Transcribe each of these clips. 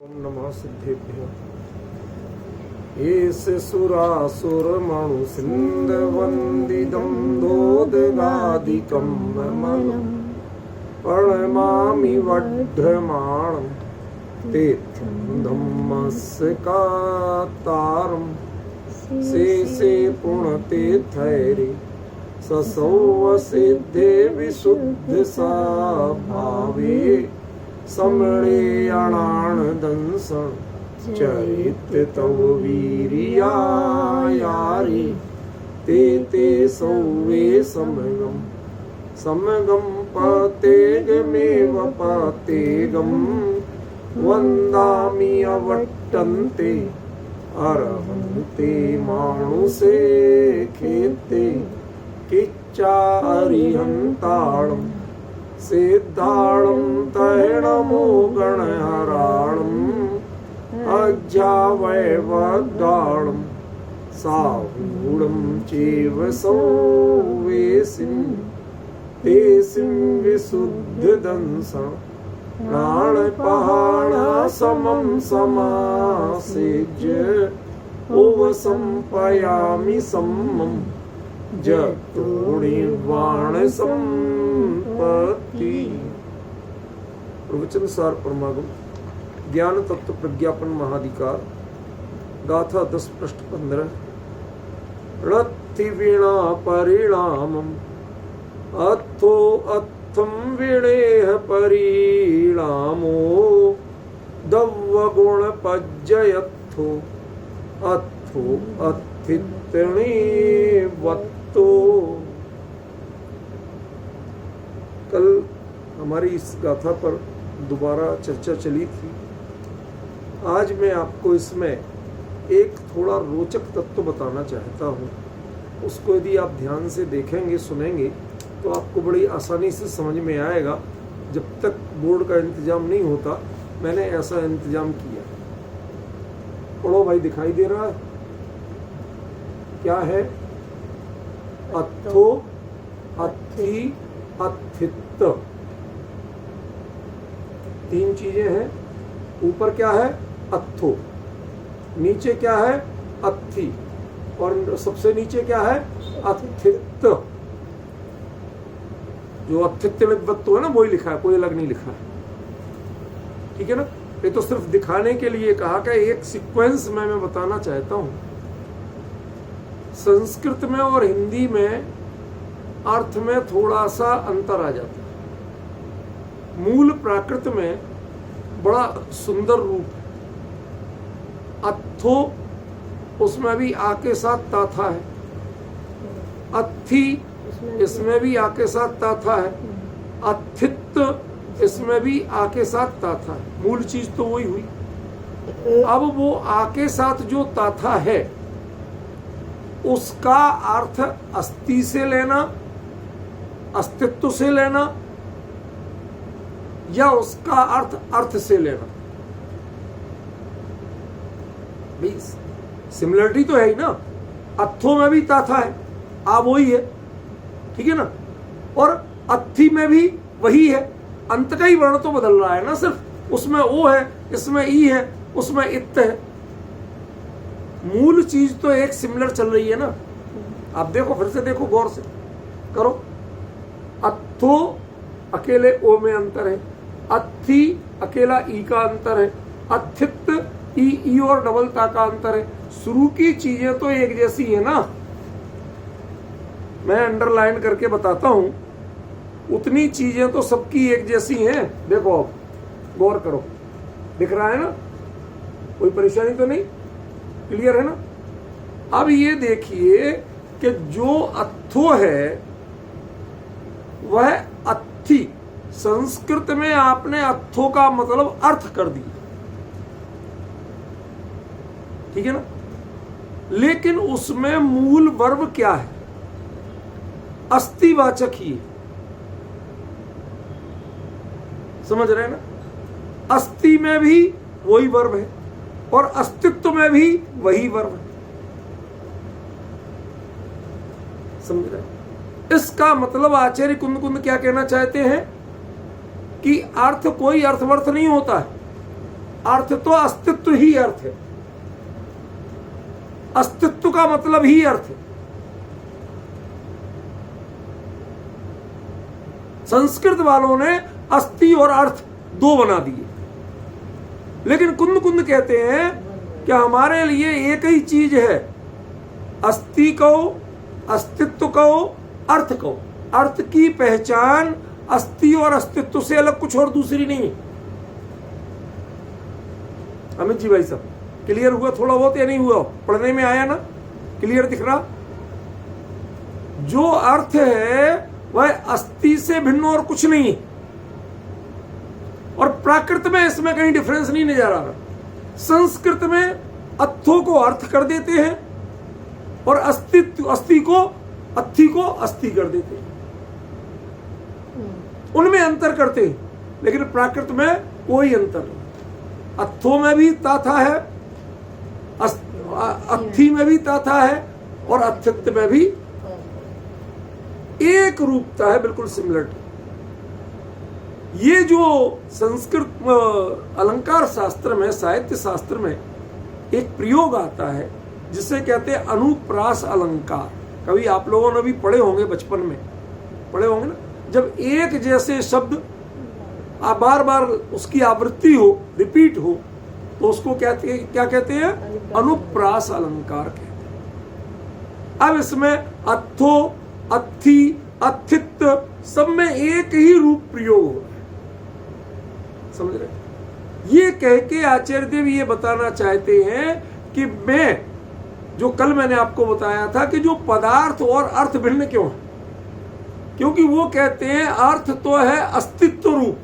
ओम नमः सिद्धेभ्यो। एष सुरासुरमणु सिन्धवन्दितं दोदगादिकं ममलं प्रणमामि वढ्रमाणं तेऽर्थं धम्मस्कातारं शेषे पुण्यतीर्थैरे ससौवसिद्धे विशुद्धसाभावे समणे अणाणदंसं चरित तव वीर्यायारि ते सौवे समगं पतेगमेव पतेगं वन्दामि अवट्टन्ते अर्हन्ते मानुषे खेते किच्चारिहन्ताळं सिद्धाणं तैणमो गणहराणम् अज्ञावैवगाणं साहूढं चैव सौवेसिं तेसिं विशुद्धदंसं प्राणपहाणसमं समासेज्य उपसंपयामि सम्मं जतोणिर्वाण संपत्ति। प्रवचन सार परमागम ज्ञान तत्व प्रज्ञापन महाधिकार गाथा 10 पृष्ठ 15। रत्ति वीणा परिणामम अथो अथम वीणेह परिणामो दव्व गुण पज्जयत्थो अथो अथितणे वत्तो। कल हमारी इस गाथा पर दोबारा चर्चा चली थी। आज मैं आपको इसमें एक थोड़ा रोचक तत्व बताना चाहता हूँ। उसको यदि आप ध्यान से देखेंगे सुनेंगे तो आपको बड़ी आसानी से समझ में आएगा। जब तक बोर्ड का इंतजाम नहीं होता मैंने ऐसा इंतजाम किया। पढ़ो भाई, दिखाई दे रहा है क्या है? अथो अथि अथित, 3 चीजें हैं। ऊपर क्या है? अथो, नीचे क्या है? अथि, और सबसे नीचे क्या है? अथित। जो अथित्य निवत्तो है ना, वही लिखा है, कोई अलग नहीं लिखा है। ठीक है ना? ये तो सिर्फ दिखाने के लिए कहा कि एक सीक्वेंस में मैं बताना चाहता हूं। संस्कृत में और हिंदी में अर्थ में थोड़ा सा अंतर आ जाता है। मूल प्राकृत में बड़ा सुंदर रूप है। अथो, उसमें भी आ के साथ ताथा है। अथि, इसमें भी आ के साथ ताथा है। अथित, इसमें भी आ के साथ ताथा है। मूल चीज तो वही हुई। अब वो आ के साथ जो ताथा है उसका अर्थ अस्थि से लेना, अस्तित्व से लेना, या उसका अर्थ से लेना। भाई सिमिलरिटी तो है ही ना। अथो में भी ताथा है, आ वही है। ठीक है ना? और अथि में भी वही है। अंत का ही वर्ण तो बदल रहा है ना सिर्फ। उसमें ओ है, इसमें ई है, उसमें इत्त है। मूल चीज तो एक सिमिलर चल रही है ना। आप देखो, फिर से देखो, गौर से करो। अथो अकेले ओ में अंतर है। अथि अकेला ई का अंतर है। अथित ई और डबलता का अंतर है। शुरू की चीजें तो एक जैसी है ना। मैं अंडरलाइन करके बताता हूं, उतनी चीजें तो सबकी एक जैसी हैं। देखो, अब गौर करो, दिख रहा है ना? कोई परेशानी तो नहीं? क्लियर है ना? अब ये देखिए कि जो अथो है वह अथि। संस्कृत में आपने अथो का मतलब अर्थ कर दिया। ठीक है ना? लेकिन उसमें मूल वर्ब क्या है? अस्तिवाचक ही है। समझ रहे हैं ना? अस्ति में भी वही वर्ब है और अस्तित्व में भी वही वर्ब है। समझ रहे हैं? इसका मतलब आचार्य कुंद क्या कहना चाहते हैं कि अर्थ कोई अर्थवर्थ नहीं होता है। अर्थ तो अस्तित्व ही अर्थ है, अस्तित्व का मतलब ही अर्थ है। संस्कृत वालों ने अस्थि और अर्थ दो बना दिए, लेकिन कुंद कुंद कहते हैं कि हमारे लिए एक ही चीज है, अस्थि कहो, अस्तित्व कहो, अर्थ कहो। अर्थ की पहचान अस्थि और अस्तित्व से अलग कुछ और दूसरी नहीं है। अमित जी भाई साहब, क्लियर हुआ थोड़ा बहुत या नहीं हुआ? पढ़ने में आया ना? क्लियर दिख रहा? जो अर्थ है वह अस्थि से भिन्न और कुछ नहीं है, और प्राकृत में इसमें कहीं डिफरेंस नहीं नजर आ रहा। संस्कृत में अर्थों को अर्थ कर देते हैं और अस्तित्व अस्थि को अस्थि कर देते हैं, उनमें अंतर करते हैं, लेकिन प्राकृत में कोई अंतर नहीं। अर्थों में भी ताथा है, अस्थि में भी ताथा है, और अस्तित्व में भी एक रूपता है, बिल्कुल सिमिलरिटी। ये जो संस्कृत अलंकार शास्त्र में, साहित्य शास्त्र में एक प्रयोग आता है जिसे कहते हैं अनुप्रास अलंकार। कभी आप लोगों ने भी पढ़े होंगे, बचपन में पढ़े होंगे ना, जब एक जैसे शब्द आप बार बार उसकी आवृत्ति हो, रिपीट हो, तो उसको क्या कहते हैं? अनुप्रास अलंकार कहते हैं। अब इसमें अथो, अथि, अस्तित्व सब में एक ही रूप प्रयोग हो रहा है, समझ रहे? ये कह के आचार्य देव ये बताना चाहते हैं कि मैं जो कल मैंने आपको बताया था कि जो पदार्थ और अर्थ भिन्न क्यों है, क्योंकि वो कहते हैं अर्थ तो है अस्तित्व रूप,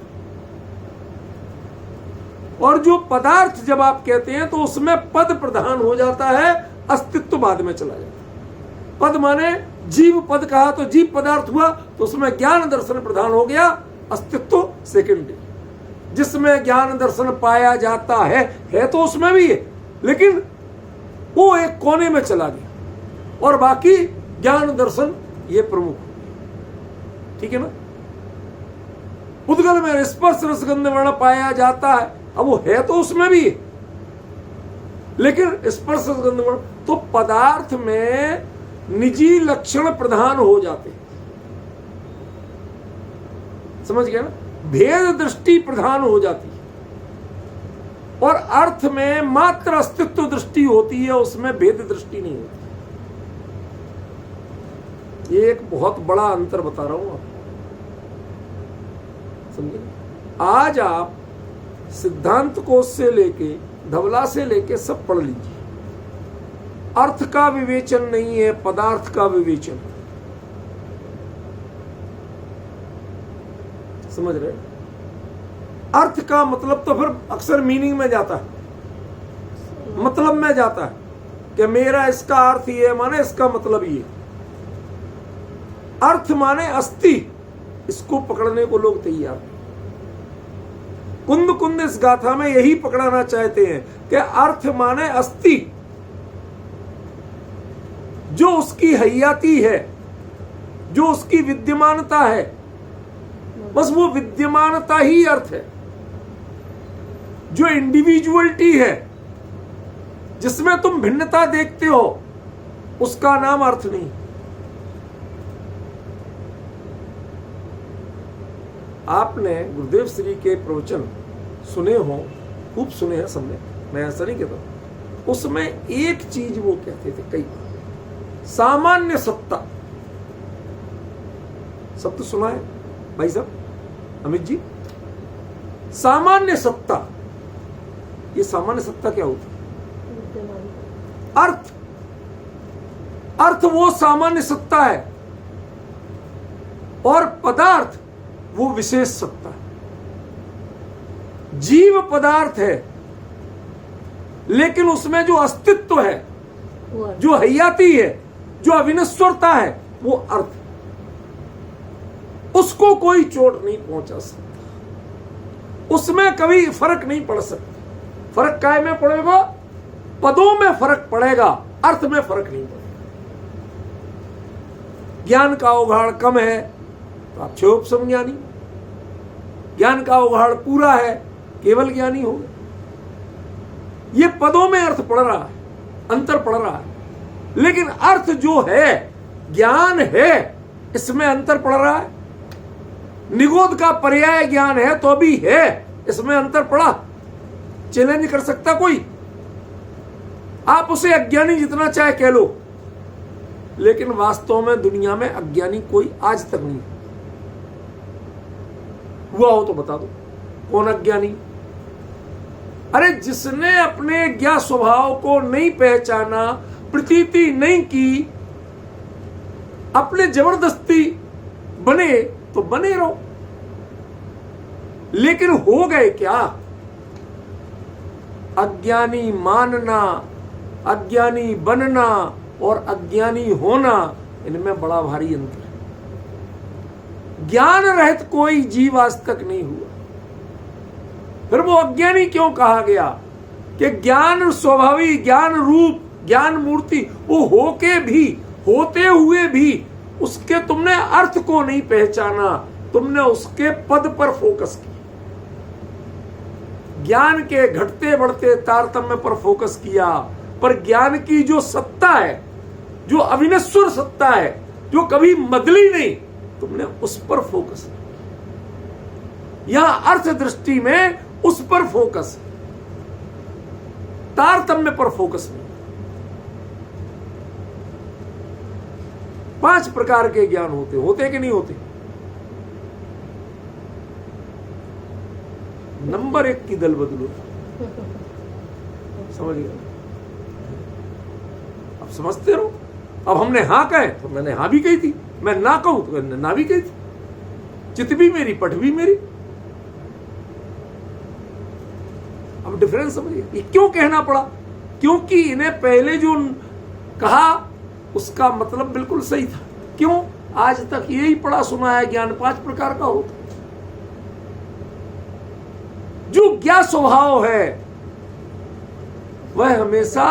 और जो पदार्थ जब आप कहते हैं तो उसमें पद प्रधान हो जाता है, अस्तित्व बाद में चला जाता है। पद माने जीव पद कहा तो जीव पदार्थ हुआ, तो उसमें ज्ञान दर्शन प्रधान हो गया, अस्तित्व सेकेंडरी। जिसमें ज्ञान दर्शन पाया जाता है तो उसमें भी है, लेकिन वो एक कोने में चला गया, और बाकी ज्ञान दर्शन ये प्रमुख। ठीक है ना? उद्गल में स्पर्श रसगंध वर्ण पाया जाता है, अब वो है तो उसमें भी है, लेकिन स्पर्श रसगंध वर्ण तो पदार्थ में निजी लक्षण प्रधान हो जाते हैं, समझ गया ना? भेद दृष्टि प्रधान हो जाती है, और अर्थ में मात्र अस्तित्व दृष्टि होती है, उसमें भेद दृष्टि नहीं होती। ये एक बहुत बड़ा अंतर बता रहा हूं आपको, समझे? आज आप सिद्धांत कोश से लेके धवला से लेके सब पढ़ लीजिए, अर्थ का विवेचन नहीं है, पदार्थ का विवेचन। समझ रहे? अर्थ का मतलब तो फिर अक्सर मीनिंग में जाता है, मतलब में जाता है कि मेरा इसका अर्थ ये माने इसका मतलब ये। अर्थ माने अस्थि, इसको पकड़ने को लोग तैयार हैं। कुंद कुंद इस गाथा में यही पकड़ाना चाहते हैं कि अर्थ माने अस्थि, जो उसकी हयाती है, जो उसकी विद्यमानता है, बस वो विद्यमानता ही अर्थ है। जो इंडिविजुअलिटी है, जिसमें तुम भिन्नता देखते हो, उसका नाम अर्थ नहीं। आपने गुरुदेव श्री के प्रवचन सुने हो, खूब सुने हैं सबने, मैं ऐसा नहीं कहता। उसमें एक चीज वो कहते थे कई बार, सामान्य सत्ता। शब्द सुना है भाई साहब, अमित जी? सामान्य सत्ता, ये सामान्य सत्ता क्या होती है? अर्थ, अर्थ वो सामान्य सत्ता है, और पदार्थ वो विशेष सत्ता है। जीव पदार्थ है, लेकिन उसमें जो अस्तित्व है, जो हयाती है, जो अविनश्वरता है, वो अर्थ। उसको कोई चोट नहीं पहुंचा सकता, उसमें कभी फर्क नहीं पड़ सकता। फर्क काय में पड़ेगा? पदों में फर्क पड़ेगा, अर्थ में फर्क नहीं पड़ेगा। ज्ञान का उघाड़ कम है तो आप क्षोभसम ज्ञानी, ज्ञान का उघाड़ पूरा है केवल ज्ञानी होगा। ये पदों में अर्थ पड़ रहा है, अंतर पड़ रहा है, लेकिन अर्थ जो है, ज्ञान है, इसमें अंतर पड़ रहा है। निगोद का पर्याय ज्ञान है तो भी है, इसमें अंतर पड़ा। चैलेंज कर सकता कोई? आप उसे अज्ञानी जितना चाहे कह लो, लेकिन वास्तव में दुनिया में अज्ञानी कोई आज तक नहीं हुआ हो तो बता दो कौन अज्ञानी? अरे जिसने अपने ज्ञान स्वभाव को नहीं पहचाना, प्रतीति नहीं की, अपने जबरदस्ती बने तो बने रहो, लेकिन हो गए क्या? अज्ञानी मानना, अज्ञानी बनना और अज्ञानी होना, इनमें बड़ा भारी अंतर है। ज्ञान रहित कोई जीव आज तक नहीं हुआ। फिर वो अज्ञानी क्यों कहा गया? कि ज्ञान स्वभावी, ज्ञान रूप, ज्ञान मूर्ति वो होके भी, होते हुए भी उसके तुमने अर्थ को नहीं पहचाना, तुमने उसके पद पर फोकस किया, ज्ञान के घटते बढ़ते तारतम्य पर फोकस किया। पर ज्ञान की जो सत्ता है, जो अविनश्वर सत्ता है, जो कभी बदली नहीं, तुमने उस पर फोकस किया। यहां अर्थ दृष्टि में उस पर फोकस, तारतम्य पर फोकस नहीं। 5 प्रकार के ज्ञान होते कि नहीं होते? नंबर 1 की दल बदलो, समझ गए? अब समझते रहो। अब हमने हाँ कहे तो मैंने हाँ भी कही थी, मैं ना कहूं तो मैंने ना भी कही थी। चित भी मेरी, पट भी मेरी। अब डिफरेंस समझिए। ये क्यों कहना पड़ा? क्योंकि इन्हें पहले जो कहा उसका मतलब बिल्कुल सही था। क्यों? आज तक यही पढ़ा सुना है ज्ञान 5 प्रकार का होता। जो ज्ञान स्वभाव है वह हमेशा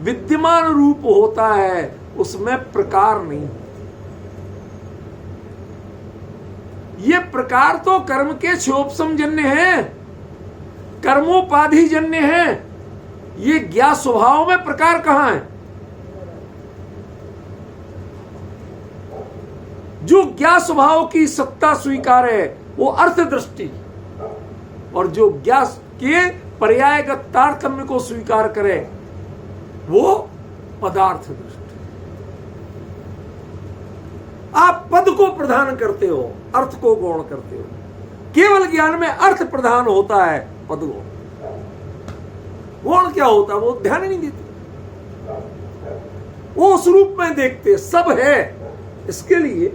विद्यमान रूप होता है, उसमें प्रकार नहीं। ये प्रकार तो कर्म के क्षोभसम जन्य है, कर्मोपाधि जन्य है। ये ज्ञान स्वभाव में प्रकार कहां है? जो ज्ञान स्वभाव की सत्ता स्वीकार है वो अर्थ दृष्टि, और जो ज्ञान के पर्यायगत तारतम्य को स्वीकार करे वो पदार्थ दृष्टि। आप पद को प्रधान करते हो, अर्थ को गौण करते हो। केवल ज्ञान में अर्थ प्रधान होता है, पद गौण। गौण क्या होता है वो ध्यान ही नहीं देते, वो उस रूप में देखते। सब है इसके लिए,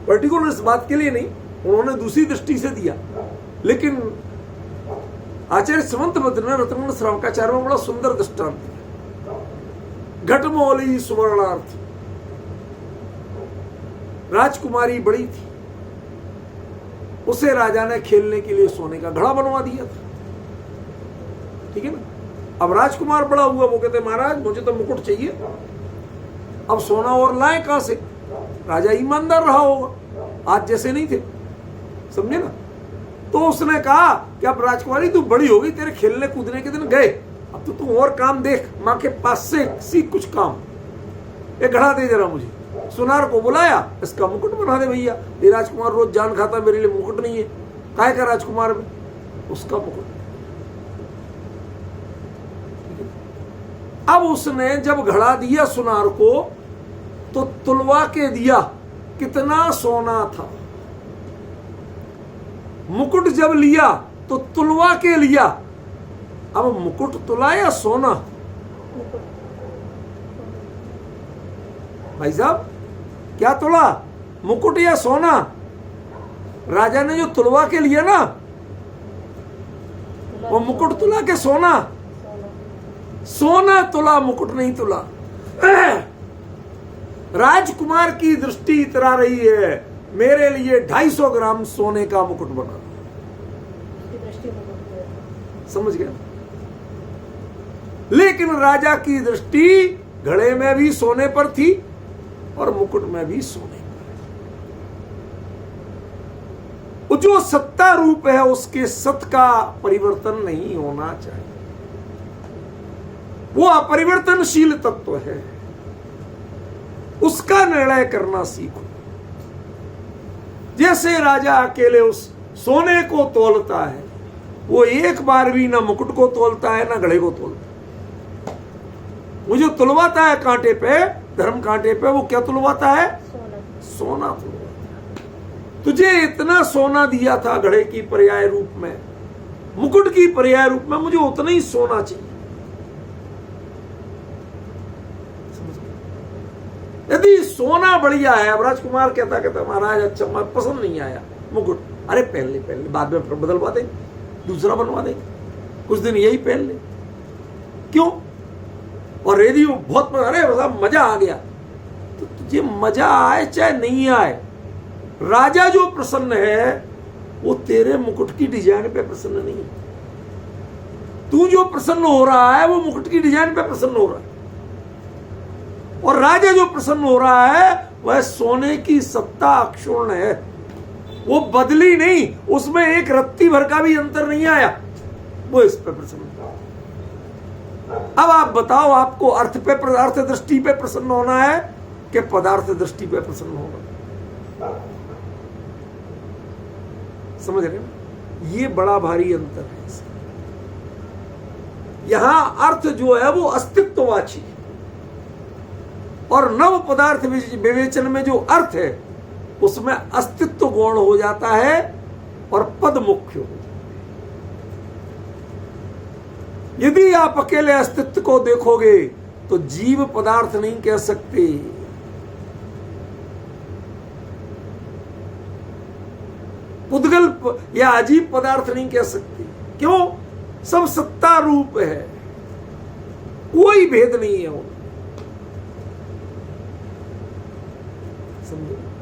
पर्टिकुलर इस बात के लिए नहीं, उन्होंने दूसरी दृष्टि से दिया। लेकिन आचार्य समंतभद्र ने रत्न श्रावकाचार्य में बड़ा सुंदर दृष्टांत दिया। घटमौली सुवर्णार्थ, राजकुमारी बड़ी थी, उसे राजा ने खेलने के लिए सोने का घड़ा बनवा दिया था, ठीक है ना। अब राजकुमार बड़ा हुआ, वो कहते महाराज मुझे तो मुकुट चाहिए। अब सोना और लाए कहां से? राजा ईमानदार रहा होगा, आज जैसे नहीं थे, समझे ना। तो उसने कहा कि अब राजकुमारी तू बड़ी हो गई, तेरे खेलने कूदने के दिन गए, अब तो तू और काम देख, माँ के पास से सीख कुछ काम। एक घड़ा दे जरा मुझे। सुनार को बुलाया, इसका मुकुट बना दे भैया। ये राजकुमार रोज जान खाता, मेरे लिए मुकुट नहीं है। काय का राजकुमार में उसका मुकुट। अब उसने जब घड़ा दिया सुनार को तो तुलवा के दिया, कितना सोना था। मुकुट जब लिया तो तुलवा के लिया। अब मुकुट तुला या सोना? भाई साहब क्या तुला, मुकुट या सोना? राजा ने जो तुलवा के लिया ना, वो मुकुट तुला के सोना? सोना तुला, मुकुट नहीं तुला। राजकुमार की दृष्टि इतरा रही है, मेरे लिए 250 ग्राम सोने का मुकुट बना। समझ गया? लेकिन राजा की दृष्टि घड़े में भी सोने पर थी और मुकुट में भी सोने पर। जो सत्ता रूप है उसके सत का परिवर्तन नहीं होना चाहिए। वो अपरिवर्तनशील तत्व है, उसका निर्णय करना सीखो। जैसे राजा अकेले उस सोने को तोलता है, वो एक बार भी ना मुकुट को तोलता है ना घड़े को तोलता है। वो जो तुलवाता है कांटे पे, धर्म कांटे पे, वो क्या तुलवाता है? सोना तुलवाता है। तुझे इतना सोना दिया था घड़े की पर्याय रूप में, मुकुट की पर्याय रूप में, मुझे उतना ही सोना चाहिए। यदि सोना बढ़िया है, अब राजकुमार कहता महाराज अच्छा मैं पसंद नहीं आया मुकुट, अरे पहन ले, बाद में फिर बदलवा देंगे, दूसरा बनवा देंगे, कुछ दिन यही पहन ले। क्यों? और यदि वो बहुत अरे मजा आ गया, तो तुझे मजा आए चाहे नहीं आए, राजा जो प्रसन्न है वो तेरे मुकुट की डिजाइन पे प्रसन्न नहीं है। तू जो प्रसन्न हो रहा है वो मुकुट की डिजाइन पे प्रसन्न हो रहा है, और राजा जो प्रसन्न हो रहा है वह सोने की सत्ता अक्षुण्ण है, वो बदली नहीं, उसमें एक रत्ती भर का भी अंतर नहीं आया, वो इस पे प्रसन्न। अब आप बताओ, आपको अर्थ दृष्टि पे प्रसन्न होना है कि पदार्थ दृष्टि पे प्रसन्न होना? समझ रहे हो? ये बड़ा भारी अंतर है इसका। यहां अर्थ जो है वो अस्तित्ववाची है, और नव पदार्थ विवेचन में जो अर्थ है उसमें अस्तित्व गौण हो जाता है और पद मुख्य हो जाता है। यदि आप अकेले अस्तित्व को देखोगे तो जीव पदार्थ नहीं कह सकते, पुद्गल या अजीब पदार्थ नहीं कह सकते। क्यों? सब सत्ता रूप है, कोई भेद नहीं है उनमें,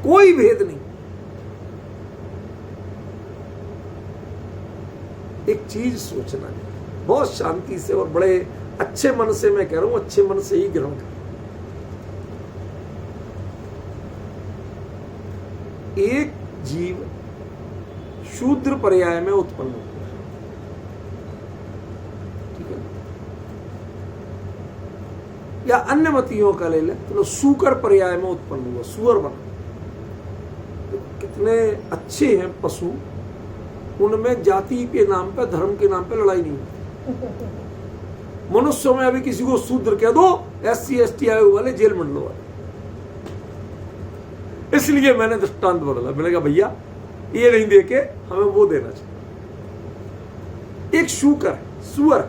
कोई भेद नहीं। एक चीज सोचना है बहुत शांति से और बड़े अच्छे मन से, मैं कह रहा हूं अच्छे मन से ही ग्रहण कर। एक जीव शूद्र पर्याय में उत्पन्न होता है, ठीक है, या अन्य मतियों का ले ले तो सूकर पर्याय में उत्पन्न हुआ, सुअर बना। कितने अच्छे हैं पशु, उनमें जाति के नाम पे, धर्म के नाम पे लड़ाई नहीं होती। मनुष्यों में अभी किसी को शूद्र कह दो, SC ST आयोग वाले जेल मंडलों वाले। इसलिए मैंने दृष्टांत बदला, मैंने कहा भैया ये नहीं देके हमें वो देना चाहिए। एक शूकर है, सुअर,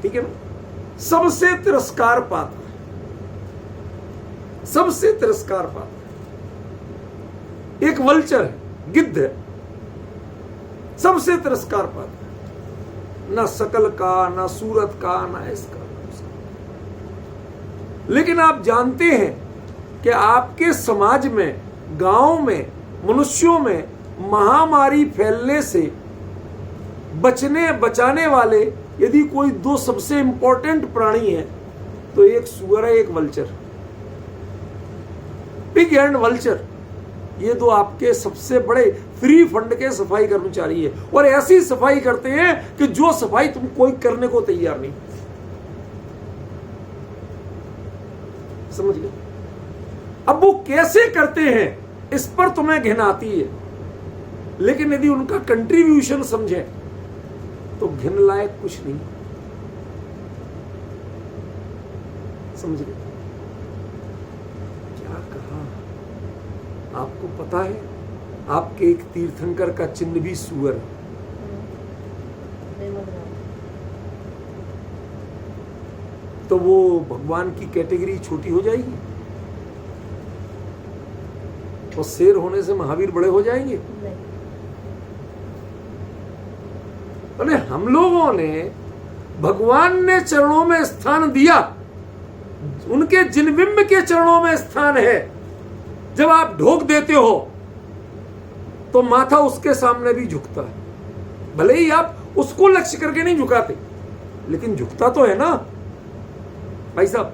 ठीक है ना, सबसे तिरस्कार पाता है, सबसे तिरस्कार पाता है। एक वल्चर है, गिद्ध है, सबसे तिरस्कार पाता है, ना शकल का, ना सूरत का, ना इसका, ना उसका। लेकिन आप जानते हैं कि आपके समाज में, गांव में, मनुष्यों में महामारी फैलने से बचाने वाले यदि कोई दो सबसे इंपॉर्टेंट प्राणी है तो एक सुअर है, एक वल्चर। पिग एंड वल्चर, ये दो आपके सबसे बड़े फ्री फंड के सफाई कर्मचारी है, और ऐसी सफाई करते हैं कि जो सफाई तुम कोई करने को तैयार नहीं। समझ गए? अब वो कैसे करते हैं इस पर तुम्हें घिन आती है, लेकिन यदि उनका कंट्रीब्यूशन समझे तो घिन लायक कुछ नहीं। समझ गए? क्या कहा? आपको पता है आपके एक तीर्थंकर का चिन्ह भी सुअर है। तो वो भगवान की कैटेगरी छोटी हो जाएगी, और शेर होने से महावीर बड़े हो जाएंगे? अरे हम लोगों ने, भगवान ने चरणों में स्थान दिया, उनके जिनबिंब के चरणों में स्थान है। जब आप ढोक देते हो तो माथा उसके सामने भी झुकता है, भले ही आप उसको लक्ष्य करके नहीं झुकाते, लेकिन झुकता तो है ना भाई साहब।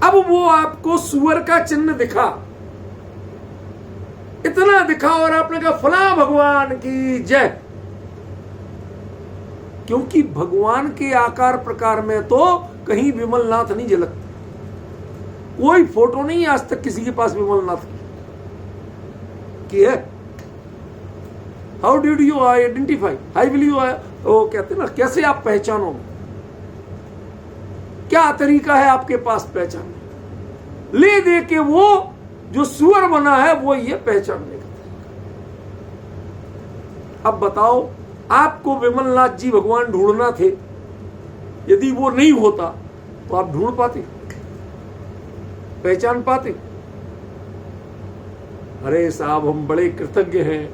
अब वो आपको सुअर का चिन्ह दिखा, इतना दिखा, और आपने कहा फला भगवान की जय, क्योंकि भगवान के आकार प्रकार में तो कहीं विमलनाथ नहीं झलकते। कोई फोटो नहीं आज तक किसी के पास विमलनाथ की है। How did you identify, how will you, वो कहते ना, कैसे आप पहचानोगे, क्या तरीका है आपके पास पहचानने? ले दे के वो जो सुअर बना है वो ये पहचानने का तरीका। अब बताओ, आपको विमलनाथ जी भगवान ढूंढना थे, यदि वो नहीं होता तो आप ढूंढ पाते, पहचान पाते? अरे साहब, हम बड़े कृतज्ञ हैं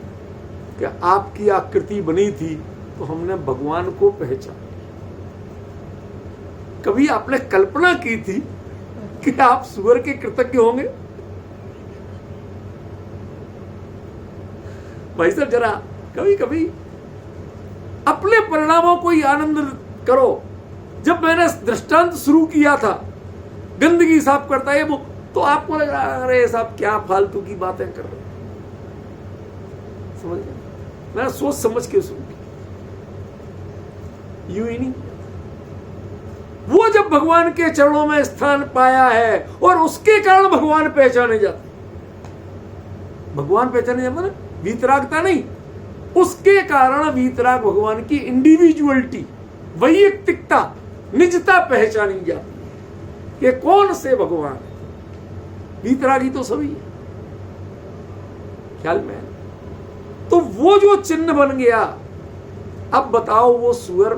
कि आपकी आकृति बनी थी तो हमने भगवान को पहचान। कभी आपने कल्पना की थी कि आप सुअर के कृतज्ञ होंगे? भाई साहब, जरा कभी कभी अपने परिणामों को ही आनंद करो। जब मैंने दृष्टांत शुरू किया था, गंदगी साफ करता है वो, तो आपको लग रहा अरे साहब क्या फालतू की बातें कर रहे, समझ गए? मैंने सोच समझ के शुरू किया, यूं ही नहीं। वो जब भगवान के चरणों में स्थान पाया है और उसके कारण भगवान पहचाने जाते, भगवान पहचाने जाते ना, वीतरागता नहीं, उसके कारण वीतराग भगवान की इंडिविजुअलिटी, वैयक्तिकता, निजता पहचानी जाती है कि कौन से भगवान है। वीतरागी तो सभी है, ख्याल में। तो वो जो चिन्ह बन गया, अब बताओ वो सुअर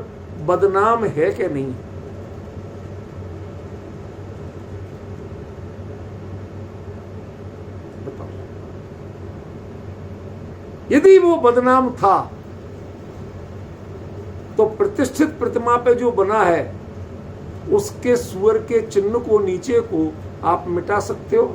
बदनाम है कि नहीं? बताओ, यदि वो बदनाम था तो प्रतिष्ठित प्रतिमा पे जो बना है उसके सुअर के चिन्ह को, नीचे को आप मिटा सकते हो?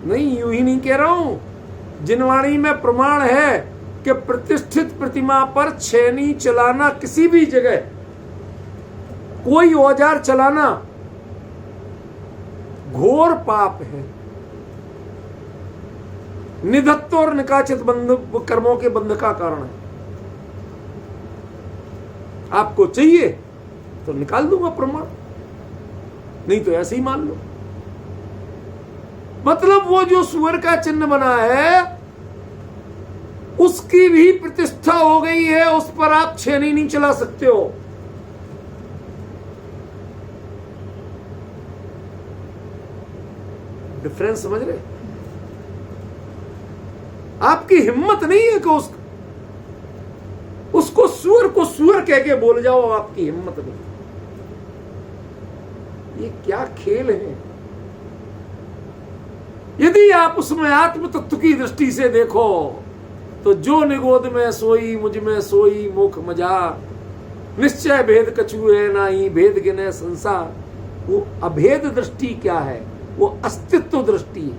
नहीं, यूं ही नहीं कह रहा हूं। जिनवाणी में प्रमाण है कि प्रतिष्ठित प्रतिमा पर छेनी चलाना, किसी भी जगह कोई औजार चलाना घोर पाप है, निधत्व और निकाचित बंध कर्मों के बंध का कारण है। आपको चाहिए तो निकाल दूंगा प्रमाण, नहीं तो ऐसे ही मान लो। मतलब वो जो सुअर का चिन्ह बना है उसकी भी प्रतिष्ठा हो गई है, उस पर आप छेनी नहीं चला सकते हो। डिफरेंस समझ रहे? आपकी हिम्मत नहीं है कि उसको सुअर को सुअर कह के बोल जाओ, आपकी हिम्मत नहीं। ये क्या खेल है? यदि आप उसमें आत्म तत्व की दृष्टि से देखो तो जो निगोद में सोई मुझ में सोई मुख मजार, निश्चय भेद कछु है नाही, भेद गिने संसार। वो अभेद दृष्टि क्या है? वो अस्तित्व दृष्टि है।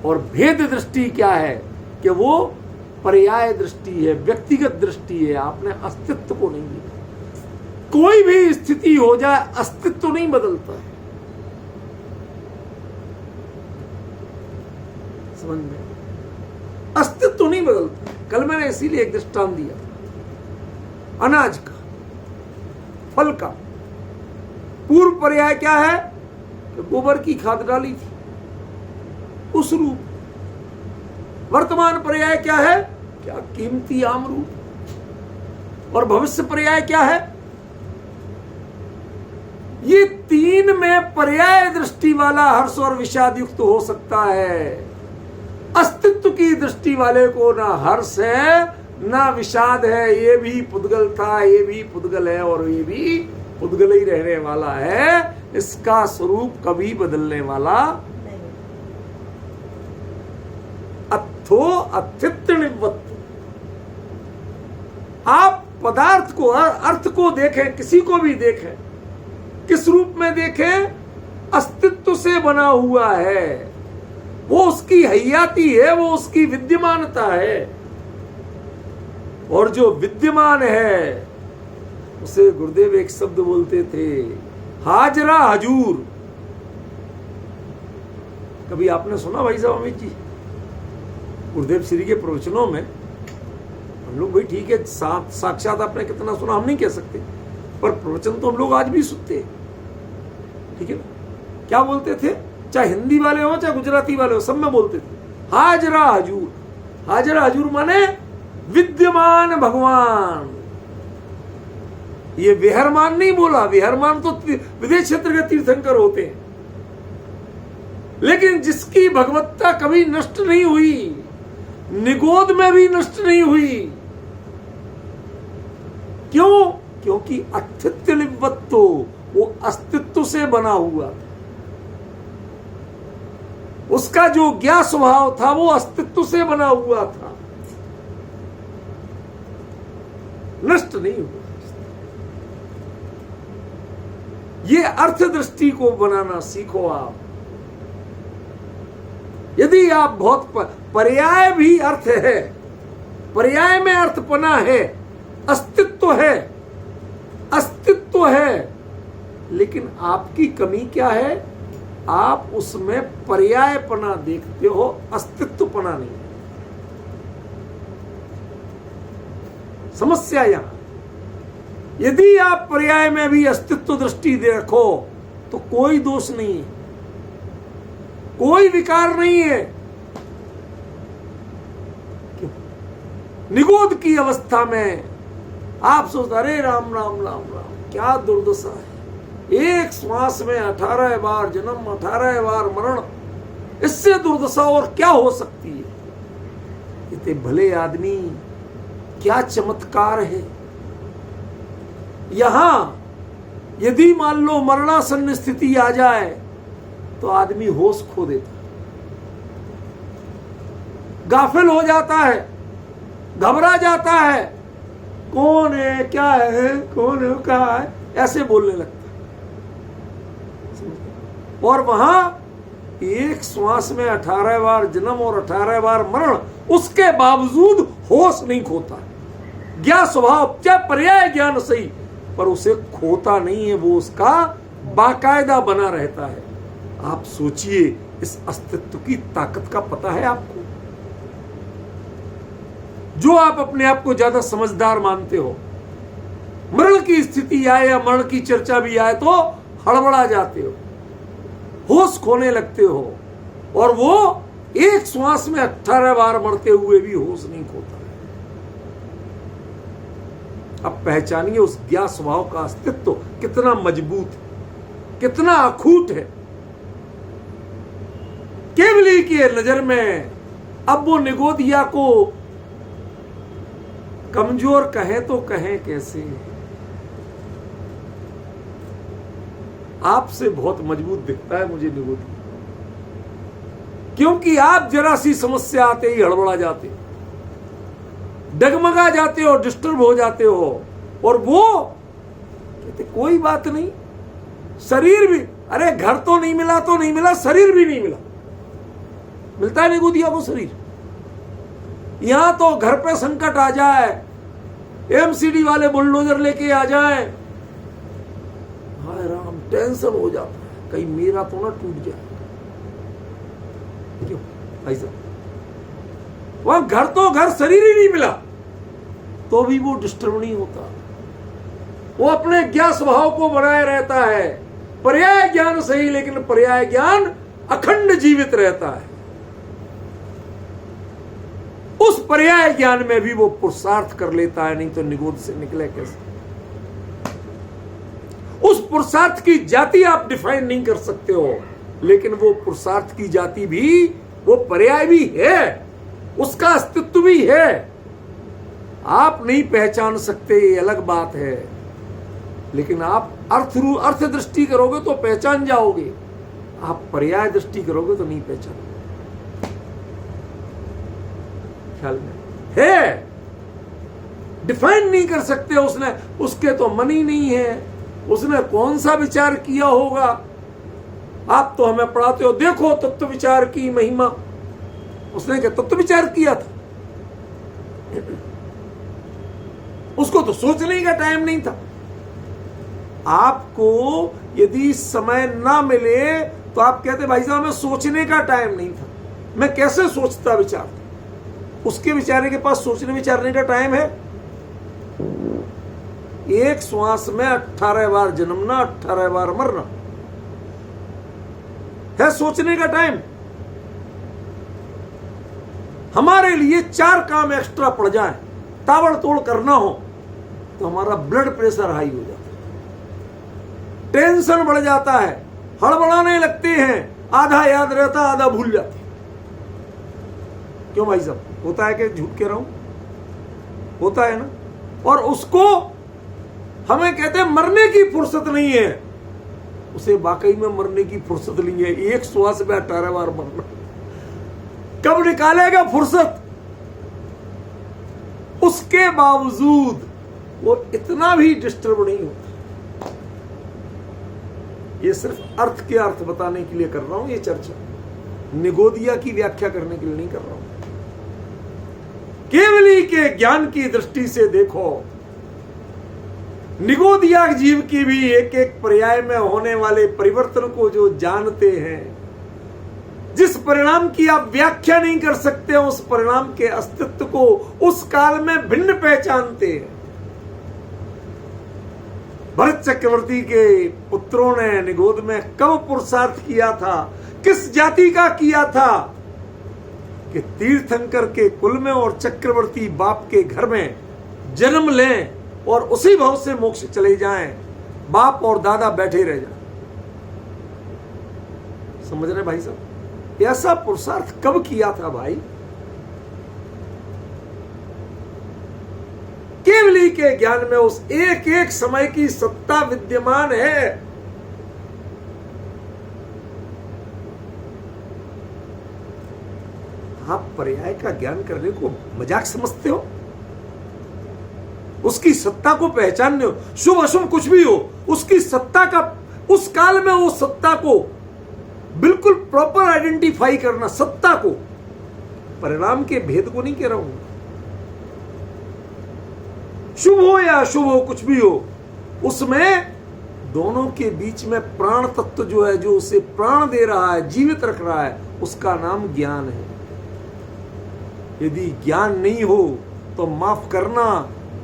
और भेद दृष्टि क्या है? कि वो पर्याय दृष्टि है, व्यक्तिगत दृष्टि है। आपने अस्तित्व को नहीं देखा। कोई भी स्थिति हो जाए, अस्तित्व नहीं बदलता है। समझ में? अस्तित्व नहीं बदलता। कल मैंने इसीलिए एक दृष्टांत दिया, अनाज का, फल का। पूर्व पर्याय क्या है? कि गोबर की खाद डाली थी, उस रूप। वर्तमान पर्याय क्या है? क्या कीमती आम रूप। और भविष्य पर्याय क्या है? ये तीन में पर्याय दृष्टि वाला हर्ष और विषाद युक्त हो सकता है। अस्तित्व की दृष्टि वाले को ना हर्ष है ना विषाद है। ये भी पुद्गल था, ये भी पुद्गल है, और ये भी पुद्गल ही रहने वाला है। इसका स्वरूप कभी बदलने वाला नहीं। अथो अथित्य निवृत्त। आप पदार्थ को, अर्थ को देखें, किसी को भी देखें, किस रूप में देखें? अस्तित्व से बना हुआ है। वो उसकी हयाती है, वो उसकी विद्यमानता है। और जो विद्यमान है उसे गुरुदेव एक शब्द बोलते थे, हाजरा हजूर। कभी आपने सुना भाई साहब अमित जी? गुरुदेव श्री के प्रवचनों में हम लोग भाई ठीक है, साक्षात आपने कितना सुना हम नहीं कह सकते, पर प्रवचन तो हम लोग आज भी सुनते हैं, ठीक है ना। क्या बोलते थे, चाहे हिंदी वाले हो चाहे गुजराती वाले हो, सब में बोलते थे हाजरा हजूर। हाजरा हजूर माने विद्यमान भगवान। ये विहरमान नहीं बोला, विहरमान तो विदेश क्षेत्र के तीर्थंकर होते हैं, लेकिन जिसकी भगवत्ता कभी नष्ट नहीं हुई, निगोद में भी नष्ट नहीं हुई। क्यों? क्योंकि अस्तित्व, वो अस्तित्व से बना हुआ था। उसका जो ज्ञा स्वभाव था वो अस्तित्व से बना हुआ था, नष्ट नहीं हुआ। ये अर्थ दृष्टि को बनाना सीखो आप। यदि आप बहुत पर्याय भी अर्थ है, पर्याय में अर्थपना है, अस्तित्व है, अस्तित्व है, लेकिन आपकी कमी क्या है, आप उसमें पर्यायपना देखते हो, अस्तित्वपना नहीं। समस्या यहां, यदि आप पर्याय में भी अस्तित्व दृष्टि देखो तो कोई दोष नहीं है, कोई विकार नहीं है। क्यों? निगोद की अवस्था में आप सोचते अरे राम राम राम राम, क्या दुर्दशा है, एक श्वास में 18 बार जन्म, 18 बार मरण, इससे दुर्दशा और क्या हो सकती है। इतने भले आदमी, क्या चमत्कार है। यहां यदि मान लो मरणासन्न स्थिति आ जाए तो आदमी होश खो देता, गाफिल हो जाता है, घबरा जाता है, कौन है, क्या है, कौन है, क्या है, ऐसे बोलने लगता है। और वहां एक श्वास में 18 बार जन्म और 18 बार मरण, उसके बावजूद होश नहीं खोता। ज्ञान स्वभाव चाहे पर्याय ज्ञान सही, पर उसे खोता नहीं है, वो उसका बाकायदा बना रहता है। आप सोचिए, इस अस्तित्व की ताकत का पता है आपको? जो आप अपने आप को ज्यादा समझदार मानते हो, मरण की स्थिति आए या मरण की चर्चा भी आए तो हड़बड़ा जाते हो, होश खोने लगते हो, और वो एक श्वास में 18 बार मरते हुए भी होश नहीं खोता है। अब पहचानिए उस ज्ञा स्वभाव का अस्तित्व कितना मजबूत है, कितना अखूट है। केवली की नजर में अब वो निगोदिया को कमजोर कहें तो कहें कैसे, आपसे बहुत मजबूत दिखता है मुझे निगोदिया, क्योंकि आप जरा सी समस्या आते ही हड़बड़ा जाते, डगमगा जाते हो, डिस्टर्ब हो जाते हो, और वो कहते कोई बात नहीं, शरीर भी, अरे घर तो नहीं मिला तो नहीं मिला, शरीर भी नहीं मिला। मिलता है निगोदिया को शरीर? यहां तो घर पे संकट आ जाए, एमसीडी वाले बुलडोजर लेके आ जाए, हाय राम, टेंशन हो जाता है, कहीं मेरा तो ना टूट जाए। क्यों ऐसा? वहां घर तो घर, शरीर ही नहीं मिला तो भी वो डिस्टर्ब नहीं होता, वो अपने ज्ञान स्वभाव को बनाए रहता है। पर्याय ज्ञान सही, लेकिन पर्याय ज्ञान अखंड जीवित रहता है। उस पर्याय ज्ञान में भी वो पुरुषार्थ कर लेता है, नहीं तो निगोद से निकले कैसे। उस पुरुषार्थ की जाति आप डिफाइन नहीं कर सकते हो, लेकिन वो पुरुषार्थ की जाति भी, वो पर्याय भी है, उसका अस्तित्व भी है। आप नहीं पहचान सकते, ये अलग बात है, लेकिन आप अर्थ दृष्टि करोगे तो पहचान जाओगे, आप पर्याय दृष्टि करोगे तो नहीं पहचानोगे। ख्याल में है, डिफाइन नहीं कर सकते उसने, उसके तो मन ही नहीं है, उसने कौन सा विचार किया होगा। आप तो हमें पढ़ाते हो, देखो तत्व विचार की महिमा, उसने क्या तत्व विचार किया था? उसको तो सोचने का टाइम नहीं था। आपको यदि समय ना मिले तो आप कहते भाई साहब हमें सोचने का टाइम नहीं था, मैं कैसे सोचता विचार। उसके बेचारे के पास सोचने विचारने का टाइम है? एक श्वास में 18 बार जन्मना, 18 बार मरना है सोचने का टाइम? हमारे लिए 4 काम एक्स्ट्रा पड़ जाए, ताबड़तोड़ करना हो, तो हमारा ब्लड प्रेशर हाई हो जाता है, टेंशन बढ़ जाता है, हड़बड़ाने लगते हैं, आधा याद रहता आधा भूल जाते। क्यों भाई साहब? होता है कि झूठ कह रहा हूं? होता है ना। और उसको हमें कहते हैं मरने की फुर्सत नहीं है, उसे वाकई में मरने की फुर्सत नहीं है। एक श्वास में 18 बार मरना, कब निकालेगा फुर्सत? उसके बावजूद वो इतना भी डिस्टर्ब नहीं होता। ये सिर्फ अर्थ के अर्थ बताने के लिए कर रहा हूं ये चर्चा, निगोदिया की व्याख्या करने के लिए नहीं कर रहा हूं। केवली के ज्ञान की दृष्टि से देखो, निगोदिया जीव की भी एक एक पर्याय में होने वाले परिवर्तन को जो जानते हैं, जिस परिणाम की आप व्याख्या नहीं कर सकते, उस परिणाम के अस्तित्व को उस काल में भिन्न पहचानते हैं। भरत चक्रवर्ती के पुत्रों ने निगोद में कब पुरुषार्थ किया था, किस जाति का किया था कि तीर्थंकर के कुल में और चक्रवर्ती बाप के घर में जन्म लें और उसी भाव से मोक्ष चले जाएं, बाप और दादा बैठे रह जाएं। समझ रहे भाई साहब? ऐसा पुरुषार्थ कब किया था भाई? केवली के ज्ञान में उस एक एक समय की सत्ता विद्यमान है। आप पर्याय का ज्ञान करने को मजाक समझते हो? उसकी सत्ता को पहचानने हो, शुभ अशुभ कुछ भी हो, उसकी सत्ता का उस काल में वो सत्ता को बिल्कुल प्रॉपर आइडेंटिफाई करना, सत्ता को, परिणाम के भेद को नहीं कह रहा हूं। शुभ हो या अशुभ हो, कुछ भी हो, उसमें दोनों के बीच में प्राण तत्व जो है, जो उसे प्राण दे रहा है, जीवित रख रहा है, उसका नाम ज्ञान है। यदि ज्ञान नहीं हो तो माफ करना,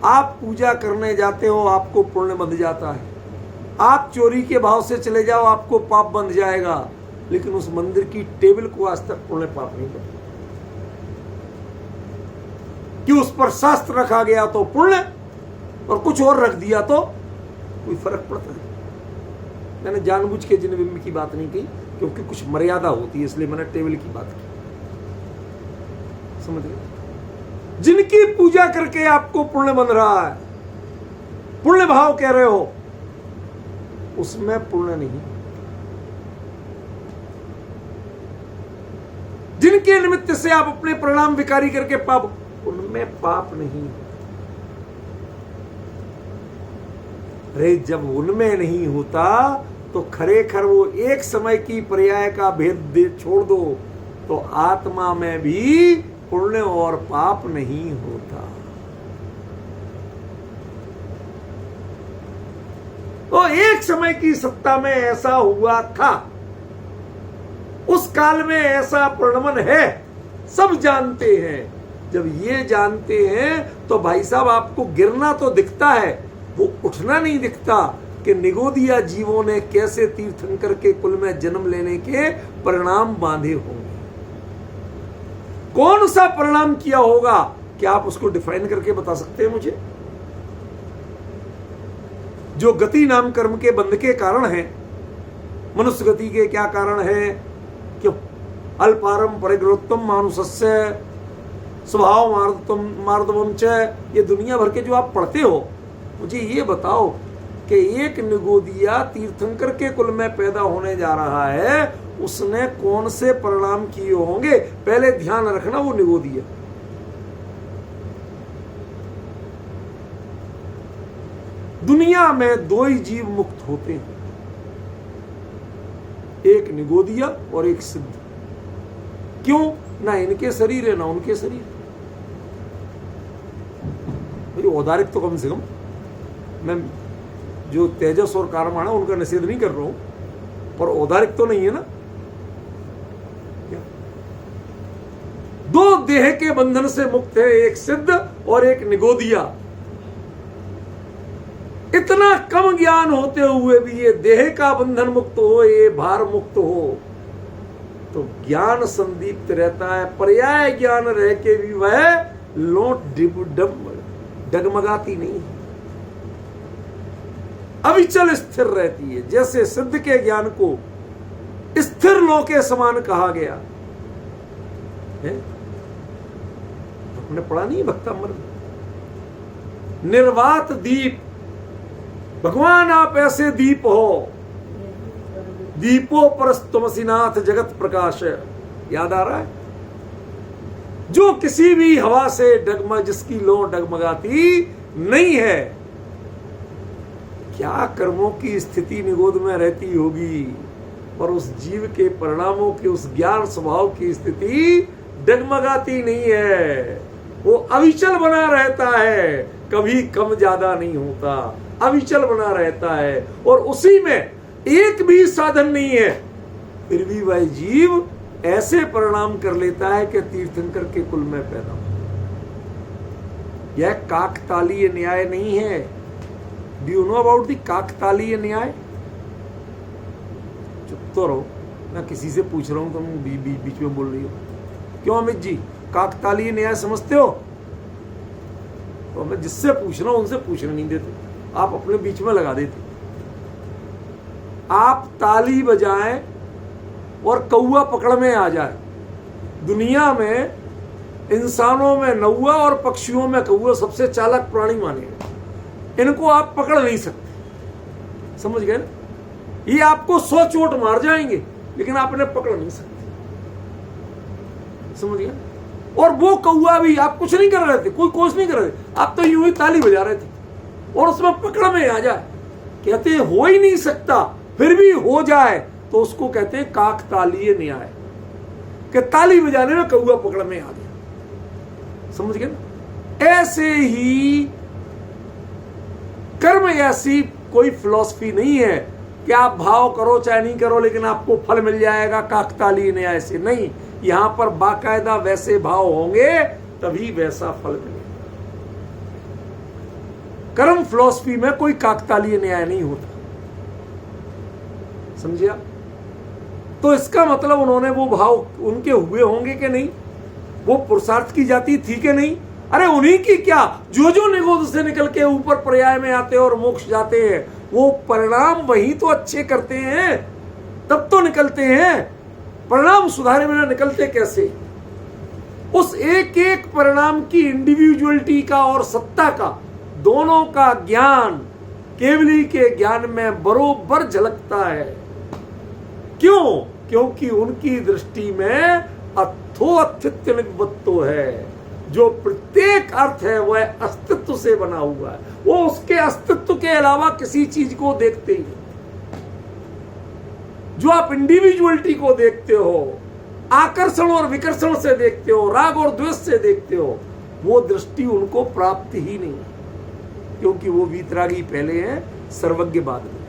आप पूजा करने जाते हो आपको पुण्य बंध जाता है, आप चोरी के भाव से चले जाओ आपको पाप बंध जाएगा, लेकिन उस मंदिर की टेबल को आज तक पुण्य पाप नहीं बंधा। कि उस पर शास्त्र रखा गया तो पुण्य, और कुछ और रख दिया तो कोई फर्क पड़ता है? मैंने जानबूझ के जिन की बात नहीं की, क्योंकि कुछ मर्यादा होती है, इसलिए मैंने टेबल की बात की। समझ गए? जिनकी पूजा करके आपको पुण्य बन रहा है, पुण्य भाव कह रहे हो, उसमें पुण्य नहीं। जिनके निमित्त से आप अपने परिणाम विकारी करके पाप, उनमें पाप नहीं। अरे जब उनमें नहीं होता तो खरेखर वो एक समय की पर्याय का भेद छोड़ दो, तो आत्मा में भी पुण्य और पाप नहीं होता। तो एक समय की सत्ता में ऐसा हुआ था, उस काल में ऐसा प्रणमन है, सब जानते हैं। जब ये जानते हैं तो भाई साहब आपको गिरना तो दिखता है, वो उठना नहीं दिखता कि निगोदिया जीवों ने कैसे तीर्थंकर के कुल में जन्म लेने के परिणाम बांधे होंगे। कौन सा परिणाम किया होगा, क्या आप उसको डिफाइन करके बता सकते हैं मुझे? जो गति नाम कर्म के बंध के कारण है, मनुष्य गति के क्या कारण है? क्यों अल्पारम परिग्रहोत्तम मानुषस्य स्वभाव मार्दवम च, ये दुनिया भर के जो आप पढ़ते हो, मुझे ये बताओ कि एक निगोदिया तीर्थंकर के कुल में पैदा होने जा रहा है, उसने कौन से परिणाम किए होंगे? पहले ध्यान रखना, वो निगोदिया। दुनिया में दो ही जीव मुक्त होते हैं, एक निगोदिया और एक सिद्ध। क्यों? ना इनके शरीर है ना उनके शरीर। भाई औदारिक तो कम से कम, मैं जो तेजस और कारमाण है उनका निषेध नहीं कर रहा हूं, पर औदारिक तो नहीं है ना। दो देह के बंधन से मुक्त है, एक सिद्ध और एक निगोदिया। इतना कम ज्ञान होते हुए भी ये देह का बंधन मुक्त हो, ये भार मुक्त हो, तो ज्ञान संदीप्त रहता है। पर्याय ज्ञान रह के भी वह लोट डगमगाती नहीं, अविचल स्थिर रहती है। जैसे सिद्ध के ज्ञान को स्थिर लो के समान कहा गया है। आपने पढ़ा नहीं भक्तामृत? निर्वात दीप, भगवान आप ऐसे दीप हो, दीपो परस्तुमसि नाथ जगत प्रकाश। याद आ रहा है? जो किसी भी हवा से डगमग, जिसकी लो डगमगाती नहीं है। क्या कर्मों की स्थिति निगोद में रहती होगी, और उस जीव के परिणामों के उस ज्ञान स्वभाव की स्थिति डगमगाती नहीं है। वो अविचल बना रहता है, कभी कम ज्यादा नहीं होता, अविचल बना रहता है। और उसी में एक भी साधन नहीं है, फिर भी वह जीव ऐसे परिणाम कर लेता है कि तीर्थंकर के कुल में पैदा हो। यह काकतालीय न्याय नहीं है। Do you know about the काकतालीय न्याय? चुप तो रहो, मैं किसी से पूछ रहा हूं, तुम बीच में बोल रही हो। क्यों अमित जी, काकतालीय न्याय समझते हो? तो मैं जिससे पूछ रहा हूं उनसे पूछने नहीं देते, आप अपने बीच में लगा देते। आप ताली बजाएं और कौआ पकड़ में आ जाए। दुनिया में इंसानों में नौवा और पक्षियों में कौआ सबसे चालाक प्राणी माने। इनको आप पकड़ नहीं सकते, समझ गए ना? ये आपको 100 चोट मार जाएंगे, लेकिन आप इन्हें पकड़ नहीं सकते, समझ गए? और वो कौआ भी, आप कुछ नहीं कर रहे थे, कोई कोशिश नहीं कर रहे थे, आप तो यूं ही ताली बजा रहे थे, और उसमें पकड़ में आ जाए। कहते हैं हो ही नहीं सकता, फिर भी हो जाए तो उसको कहते हैं काकतालीय न्याय, कि ताली बजाने में कौआ पकड़ में आ गया। समझ गए ना? ऐसे ही कर्म ऐसी कोई फिलॉसफी नहीं है कि आप भाव करो चाहे नहीं करो लेकिन आपको फल मिल जाएगा काकतालीय न्याय से। नहीं, यहां पर बाकायदा वैसे भाव होंगे तभी वैसा फल मिलेगा। कर्म फिलॉसफी में कोई काकतालीय न्याय नहीं होता, समझे आप? तो इसका मतलब उन्होंने वो भाव उनके हुए होंगे कि नहीं, वो पुरुषार्थ की जाति थी कि नहीं? अरे उन्हीं की क्या, जो जो निगोद से निकल के ऊपर पर्याय में आते हैं और मोक्ष जाते हैं, वो परिणाम वही तो अच्छे करते हैं, तब तो निकलते हैं। परिणाम सुधारे बिना निकलते कैसे? उस एक एक परिणाम की इंडिविजुअलिटी का और सत्ता का, दोनों का ज्ञान केवली के ज्ञान में बरोबर झलकता है। क्यों? क्योंकि उनकी दृष्टि में अथो अस्तित्व निवत्तो है। जो प्रत्येक अर्थ है वह अस्तित्व से बना हुआ है, वो उसके अस्तित्व के अलावा किसी चीज को देखते ही नहीं। जो आप इंडिविजुअलिटी को देखते हो, आकर्षण और विकर्षण से देखते हो, राग और द्वेष से देखते हो, वो दृष्टि उनको प्राप्त ही नहीं, क्योंकि वो वीतरागी पहले है, सर्वज्ञ बाद में।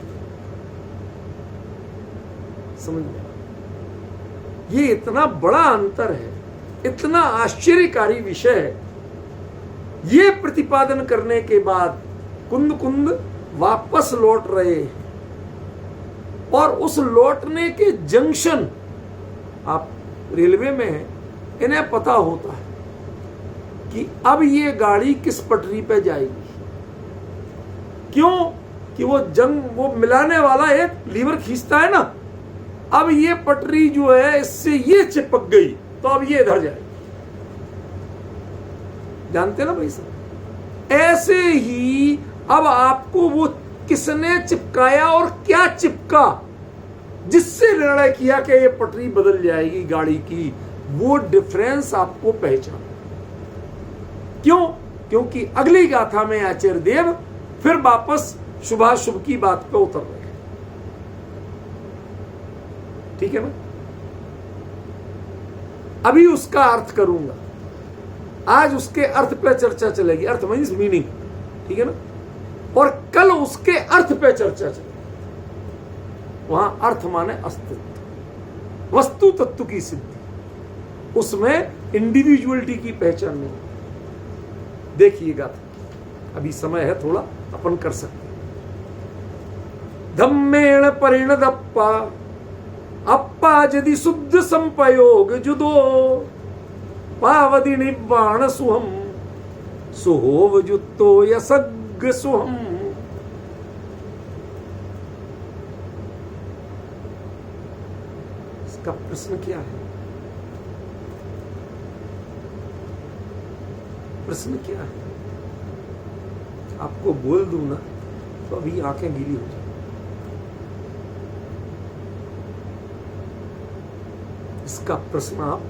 समझ में? ये इतना बड़ा अंतर है, इतना आश्चर्यकारी विषय है। ये प्रतिपादन करने के बाद कुंद कुंद वापस लौट रहे हैं, और उस लौटने के जंक्शन, आप रेलवे में हैं, इन्हें पता होता है कि अब ये गाड़ी किस पटरी पे जाएगी। क्यों? कि वो मिलाने वाला एक लीवर खींचता है ना, अब ये पटरी जो है इससे ये चिपक गई तो अब ये इधर जाएगी। जानते ना भाई साहब? ऐसे ही अब आपको वो किसने चिपकाया और क्या चिपका, जिससे निर्णय किया कि ये पटरी बदल जाएगी गाड़ी की, वो डिफरेंस आपको पहचान। क्यों? क्योंकि अगली गाथा में आचार्य देव फिर वापस शुभाशुभ की बात पे उतर रहे। ठीक है ना? अभी उसका अर्थ करूंगा, आज उसके अर्थ पे चर्चा चलेगी, अर्थ मीन्स मीनिंग, ठीक है ना? और कल उसके अर्थ पे चर्चा चलेगी। वहां अर्थ माने अस्तित्व, वस्तु तत्व की सिद्धि, उसमें इंडिविजुअलिटी की पहचान नहीं। देखिएगा, अभी समय है थोड़ा, अपन कर सकते। धम्मेण परिणदप्पा अप्पा यदि शुद्ध संपयोग जुदो पावदि निवाण सुहम सुहोव जुत्तो यसग्ग सुहम। इसका प्रश्न क्या है? प्रश्न क्या है? आपको बोल दूं ना तो अभी आंखें गीली हो जाए। इसका प्रश्न आप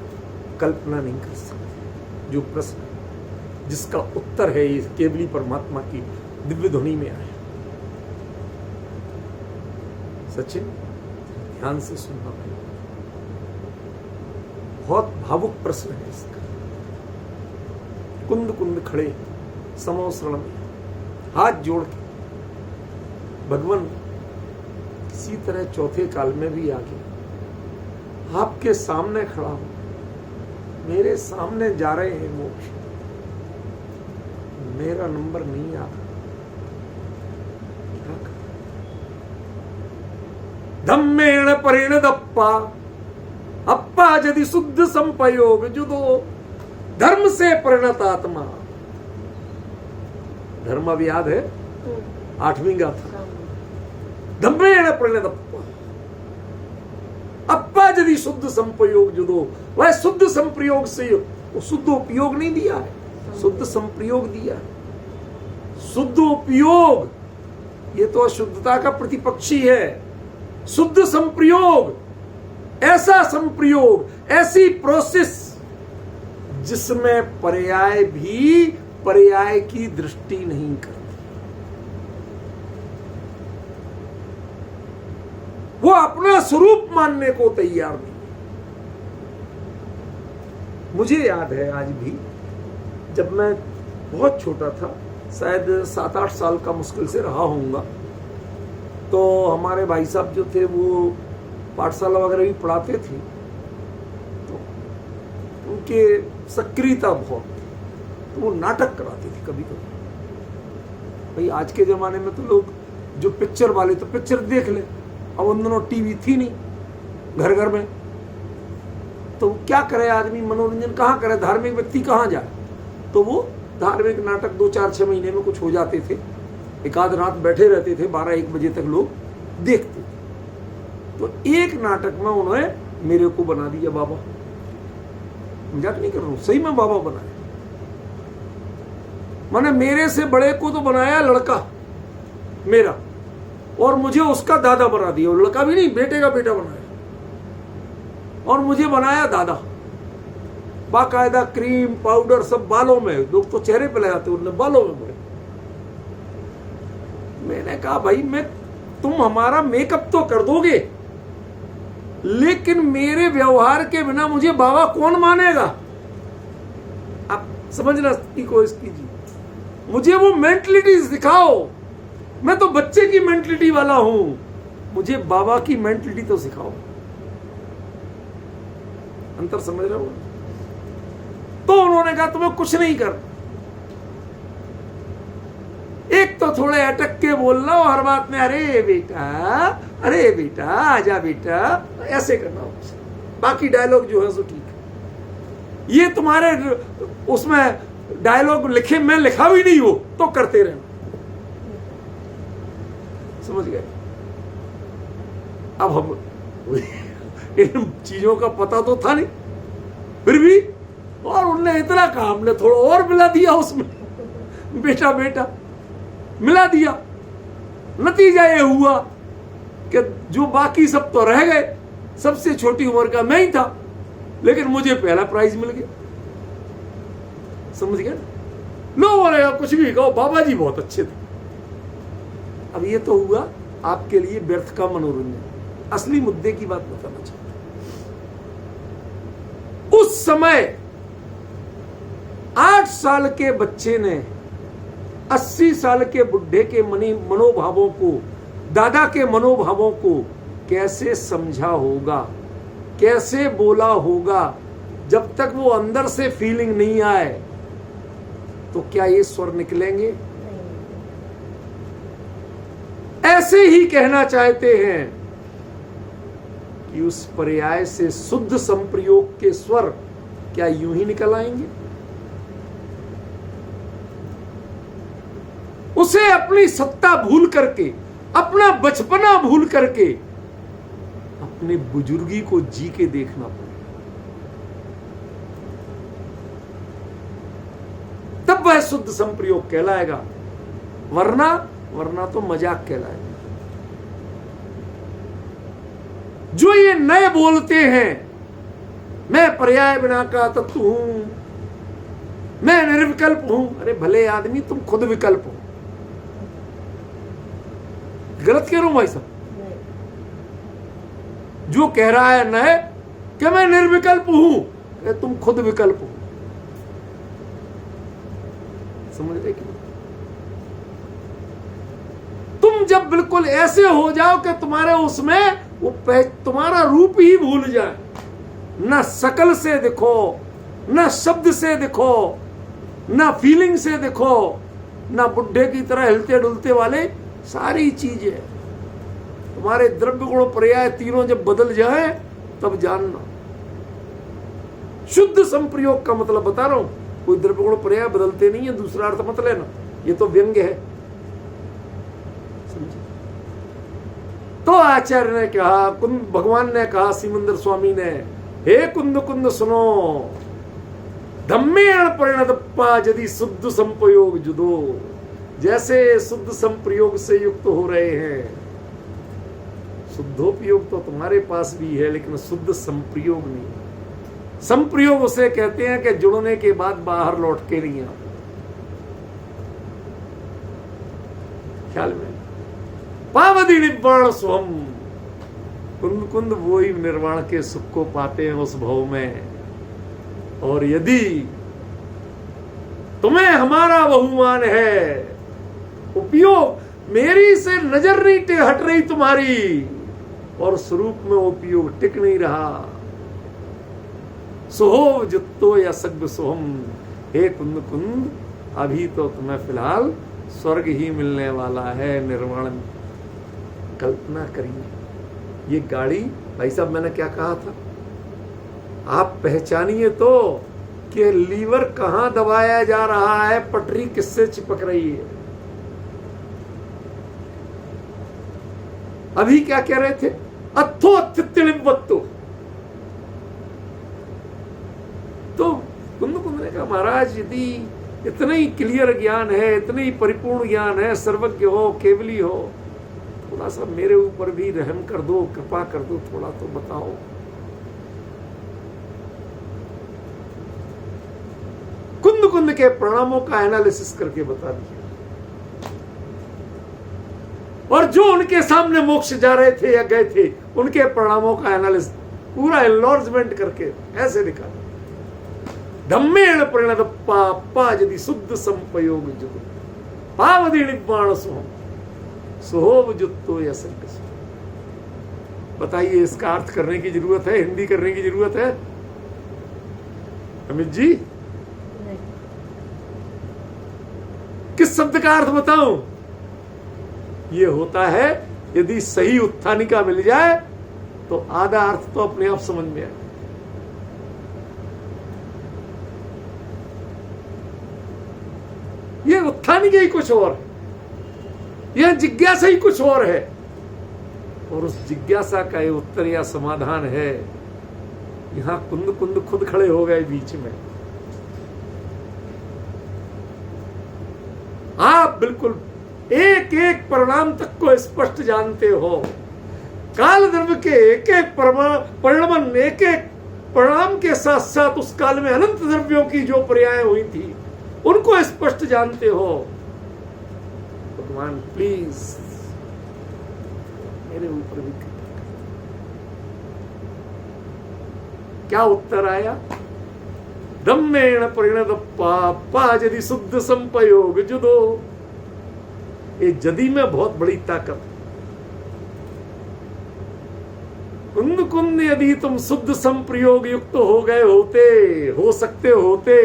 कल्पना नहीं कर सकते। जो प्रश्न, जिसका उत्तर है, ये केवली परमात्मा की दिव्य ध्वनि में आया। सचिन, ध्यान से सुनना, बहुत भावुक प्रश्न है इसका। कुंद कुंद खड़े समोसरण में हाथ जोड़ के भगवान किसी तरह चौथे काल में भी आके आपके सामने खड़ा हो, मेरे सामने जा रहे हैं मोक्ष, मेरा नंबर नहीं आता, क्या कर? धम्मेण परिणदप्पा अप्पा यदि शुद्ध संपयोग जुदो धर्म से परिणत आत्मा। धर्म अब याद है, 8वीं गाथा। धम्मेण परिणदप्पा अप्पा यदि शुद्ध संप्रयोग जुदो, वह शुद्ध संप्रयोग से, वो शुद्ध उपयोग नहीं दिया है, शुद्ध संप्रयोग दिया है। शुद्ध उपयोग ये तो अशुद्धता का प्रतिपक्षी है। शुद्ध संप्रयोग, ऐसा संप्रयोग, ऐसी प्रोसेस जिसमें पर्याय भी पर्याय की दृष्टि नहीं करती। वो अपना स्वरूप मानने को तैयार नहीं। मुझे याद है आज भी, जब मैं बहुत छोटा था, शायद 7-8 साल का मुश्किल से रहा होऊंगा, तो हमारे भाई साहब जो थे वो पाठशाला वगैरह भी पढ़ाते थे, तो उनके सक्रियता बहुत थी, तो वो नाटक कराते थे कभी कभी। भाई आज के जमाने में तो लोग जो पिक्चर वाले तो पिक्चर देख ले, अब उन दिनों टीवी थी नहीं घर घर में, तो क्या करे आदमी, मनोरंजन कहाँ करे, धार्मिक व्यक्ति कहाँ जाए? तो वो धार्मिक नाटक 2-4-6 महीने में कुछ हो जाते थे, एक आध रात बैठे रहते थे, 12-1 बजे तक लोग देखते थे। तो एक नाटक में उन्होंने मेरे को बना दिया बाबा, मजाक नहीं कर रहा हूं, सही में बाबा बनाया। मैंने मेरे से बड़े को तो बनाया लड़का मेरा, और मुझे उसका दादा बना दिया। लड़का भी नहीं, बेटे का बेटा बनाया, और मुझे बनाया दादा। बाकायदा क्रीम पाउडर सब बालों में, लोग तो चेहरे पे लगाते, उन्होंने बालों में बड़े। मैंने कहा भाई, तुम हमारा मेकअप तो कर दोगे, लेकिन मेरे व्यवहार के बिना मुझे बाबा कौन मानेगा? आप समझना की कोशिश कीजिए, मुझे वो मेंटलिटी सिखाओ। मैं तो बच्चे की मेंटलिटी वाला हूं, मुझे बाबा की मेंटलिटी तो सिखाओ। अंतर समझ रहे हो? तो उन्होंने कहा तुम्हें कुछ नहीं कर, एक तो थोड़े अटक के बोलना और हर बात में अरे बेटा आजा बेटा, ऐसे करना हो। बाकी डायलॉग जो है सो ठीक है। ये तुम्हारे उसमें डायलॉग लिखे, मैं लिखा भी नहीं हो तो करते रहना। समझ गए? अब हम इन चीजों का पता तो था नहीं, फिर भी, और उनने इतना कहा, हमने थोड़ा और मिला दिया उसमें, बेटा बेटा मिला दिया। नतीजा ये हुआ कि जो बाकी सब तो रह गए, सबसे छोटी उम्र का मैं ही था, लेकिन मुझे पहला प्राइज मिल गया। समझ गए? लोगों ने कुछ भी कहो, बाबा जी बहुत अच्छे थे। अब ये तो हुआ आपके लिए व्यर्थ का मनोरंजन। असली मुद्दे की बात बताना चाहता हूं। उस समय 8 साल के बच्चे ने 80 साल के बुढ़े के मनोभावों को, दादा के मनोभावों को कैसे समझा होगा, कैसे बोला होगा, जब तक वो अंदर से फीलिंग नहीं आए तो क्या ये स्वर निकलेंगे? ऐसे ही कहना चाहते हैं कि उस पर्याय से शुद्ध संप्रयोग के स्वर क्या यूं ही निकल आएंगे? उसे अपनी सत्ता भूल करके, अपना बचपना भूल करके अपने बुजुर्गी को जी के देखना पड़ेगा, तब वह शुद्ध संप्रयोग कहलाएगा, वरना तो मजाक कहलाएगा। जो ये नए बोलते हैं, मैं पर्याय बिना का तत्व हूं, मैं निर्विकल्प हूं, अरे भले आदमी तुम खुद विकल्प हो। गलत कह रहा हूं भाई साहब? जो कह रहा है नए कि मैं निर्विकल्प हूं, तुम खुद विकल्प हो। समझ रहे कि तुम जब बिल्कुल ऐसे हो जाओ कि तुम्हारे उसमें वो तुम्हारा रूप ही भूल जाए, ना शकल से दिखो, ना शब्द से दिखो, ना फीलिंग से दिखो, ना बुढ़े की तरह हिलते डुलते वाले, सारी चीजें तुम्हारे द्रव्य गुण पर्याय तीनों जब बदल जाए तब जानना। शुद्ध संप्रयोग का मतलब बता रहा हूं, कोई द्रव्य गुण पर्याय बदलते नहीं है, दूसरा अर्थ मत लेना, ये तो व्यंग्य है। समझे? तो आचार्य ने कहा, भगवान ने कहा सिमंदर स्वामी ने, हे कुंद कुंद सुनो, धम्मेण परिणतप्पा यदि शुद्ध संप्रयोग जुदो। जैसे शुद्ध संप्रयोग से युक्त हो रहे हैं, शुद्धोपयोग तो तुम्हारे पास भी है, लेकिन शुद्ध संप्रयोग नहीं। संप्रयोग उसे कहते हैं कि जुड़ने के बाद बाहर लौट के नहीं आता। ख्याल में पावदी निर्वाण स्वम, कुंद कुंद वो ही निर्वाण के सुख को पाते हैं उस भाव में। और यदि तुम्हें हमारा बहुमान है, उपयोग मेरी से नजर नहीं हट रही तुम्हारी, और स्वरूप में उपयोग टिक नहीं रहा, सोहो जुत्तो या सग्ग सोहम, हे कुंद कुंद अभी तो तुम्हें फिलहाल स्वर्ग ही मिलने वाला है, निर्वाण। कल्पना करिए ये गाड़ी, भाई साहब मैंने क्या कहा था, आप पहचानिए तो कि लीवर कहां दबाया जा रहा है, पटरी किससे चिपक रही है। अभी क्या कह रहे थे, अथो अत्युत्तिलिवत्तो। तो कुंद कुंद ने कहा, महाराज यदि इतना ही क्लियर ज्ञान है, इतना ही परिपूर्ण ज्ञान है, सर्वज्ञ हो, केवली हो, थोड़ा सा मेरे ऊपर भी रहम कर दो, कृपा कर दो, थोड़ा तो बताओ। कुंद कुंद के प्रणामों का एनालिसिस करके बता दिया, और जो उनके सामने मोक्ष जा रहे थे या गए थे, उनके प्रणामों का एनालिसिस पूरा एनलॉर्जमेंट करके ऐसे दिखा, धम्मेण परिणतप्पा यदि शुद्ध संप्रयोग जुदो, पावदी निर्वाण सोहम, सोहोव जुत्तो या सग्ग सोहम। बताइए इसका अर्थ करने की जरूरत है, हिंदी करने की जरूरत है अमित जी? किस शब्द का अर्थ बताऊं? ये होता है यदि सही उत्थानिका मिल जाए तो आधा अर्थ तो अपने आप समझ में आए। ये उत्थानिका ही कुछ और है, यह जिज्ञासा ही कुछ और है, और उस जिज्ञासा का ये उत्तर या समाधान है। यहां कुंद कुंद खुद खड़े हो गए बीच में। आप बिल्कुल एक एक परिणाम तक को स्पष्ट जानते हो। काल द्रव्य के एक एक परिणमन, एक एक परिणाम के साथ साथ उस काल में अनंत द्रव्यों की जो पर्याय हुई थी उनको स्पष्ट जानते हो। भगवान प्लीज मेरे ऊपर भी। क्या उत्तर आया? धम्मेण परिणतप्पा यदि शुद्ध संप्रयोग जुदो। ये जदी में बहुत बड़ी ताकत। कुंद कुंद यदि तुम शुद्ध संप्रयोग युक्त हो गए होते, हो सकते होते,